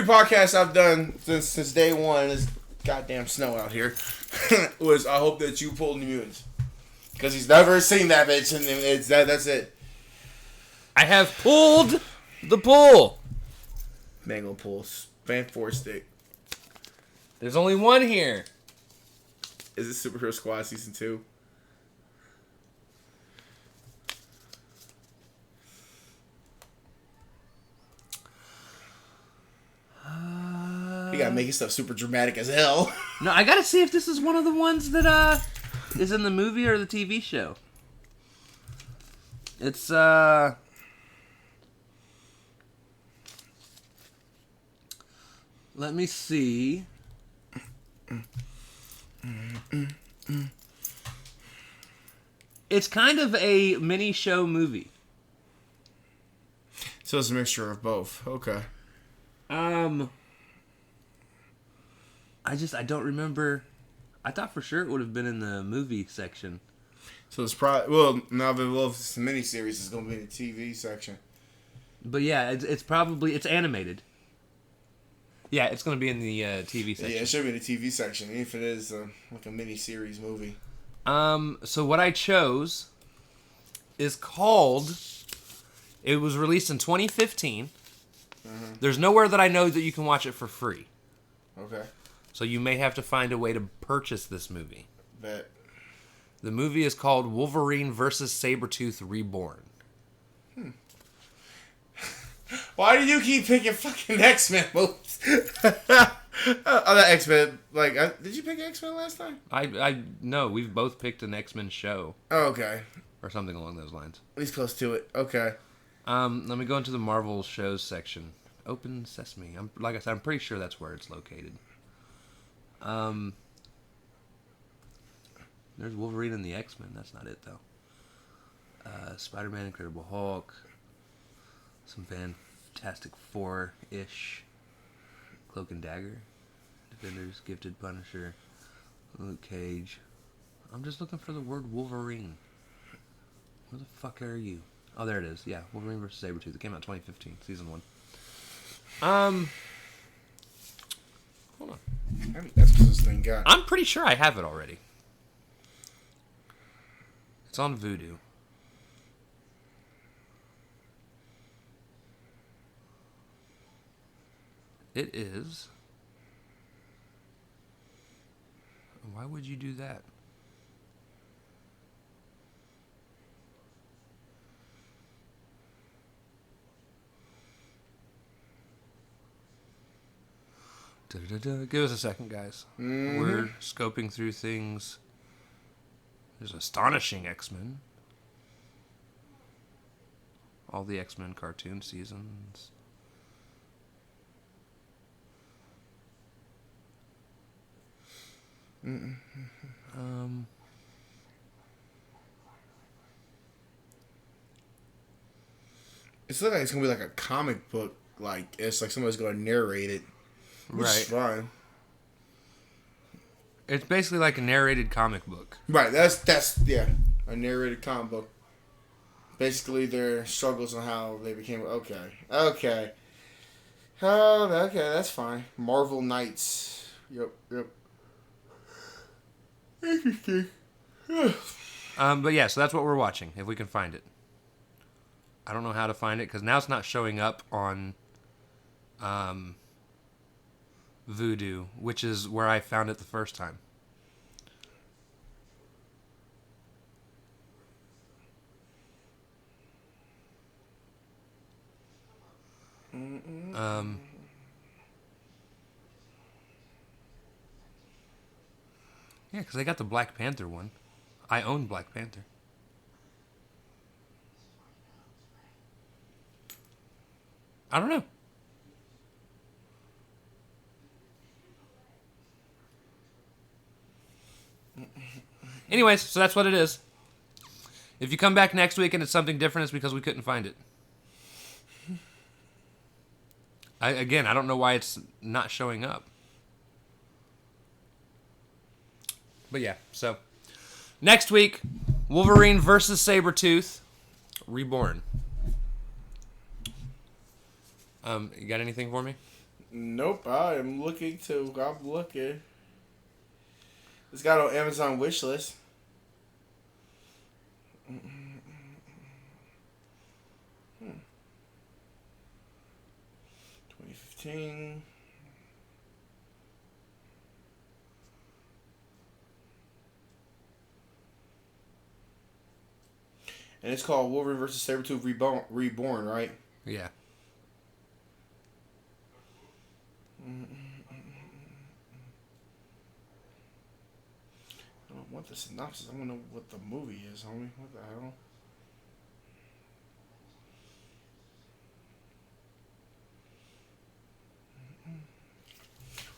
podcast I've done since day one is goddamn snow out here. Was I hope that you pull New Mutants because he's never seen that bitch and it's that's it. I have pulled the pull. Mango pulls. Fan Force Stick. There's only one here. Is it Superhero Squad Season 2? You gotta make stuff super dramatic as hell. No, I gotta see if this is one of the ones that is in the movie or the TV show. It's let me see. It's kind of a mini show movie. So it's a mixture of both. Okay. I don't remember. I thought for sure it would have been in the movie section. So it's probably now that it's a miniseries, it's gonna be in the TV section. But yeah, it's probably animated. Yeah, it's going to be in the TV section. Yeah, it should be in the TV section, even if it is like a miniseries movie. So what I chose is called. It was released in 2015. Mm-hmm. There's nowhere that I know that you can watch it for free. Okay. So you may have to find a way to purchase this movie. Bet. The movie is called Wolverine vs. Sabretooth Reborn. Why do you keep picking fucking X-Men movies? Other X-Men, like, did you pick X-Men last time? I know we've both picked an X-Men show Oh, okay. or something along those lines. At least close to it. Okay. Let me go into the Marvel shows section. Open Sesame. Like I said, I'm pretty sure that's where it's located. There's Wolverine and the X-Men. That's not it though. Spider-Man, Incredible Hulk. Some Fantastic Four-ish. Cloak and Dagger. Defenders, Gifted, Punisher. Luke Cage. I'm just looking for the word Wolverine. Where the fuck are you? Oh, there it is. Yeah, Wolverine vs. Sabretooth. It came out 2015, season 1. Hold on. That's what this thing got. I'm pretty sure I have it already. It's on Vudu. It is. Why would you do that? Give us a second, guys. Mm-hmm. We're scoping through things. There's Astonishing X-Men. All the X-Men cartoon seasons. It's looking like it's gonna be like a comic book. Like it's like somebody's gonna narrate it. Which is fine. It's basically like a narrated comic book. Right. That's yeah, a narrated comic book. Basically, their struggles and how they became okay. Oh, okay, that's fine. Marvel Knights. Yep. Interesting. But yeah, so that's what we're watching, if we can find it. I don't know how to find it, because now it's not showing up on Vudu, which is where I found it the first time. Yeah, because I got the Black Panther one. I own Black Panther. I don't know. Anyways, so that's what it is. If you come back next week and it's something different, it's because we couldn't find it. I don't know why it's not showing up. But yeah, so next week, Wolverine versus Sabretooth, Reborn. You got anything for me? Nope, I'm looking. It's got on Amazon wish list. 2015. And it's called Wolverine vs. Sabretooth Reborn, right? Yeah. I don't want the synopsis. I want to know what the movie is, homie. What the hell?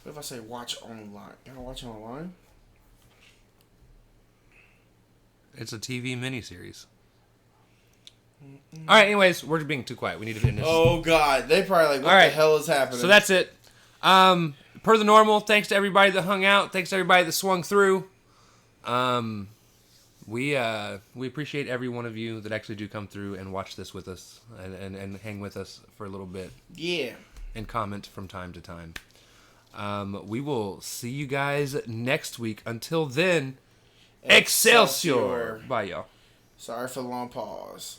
What if I say watch online? Can I watch it online? It's a TV miniseries. All right, anyways, we're being too quiet. We need to finish. Oh, God. They probably like, what the hell is happening? So that's it. Per the normal, thanks to everybody that hung out. Thanks to everybody that swung through. We appreciate every one of you that actually do come through and watch this with us and hang with us for a little bit. Yeah. And comment from time to time. We will see you guys next week. Until then, Excelsior! Bye, y'all. Sorry for the long pause.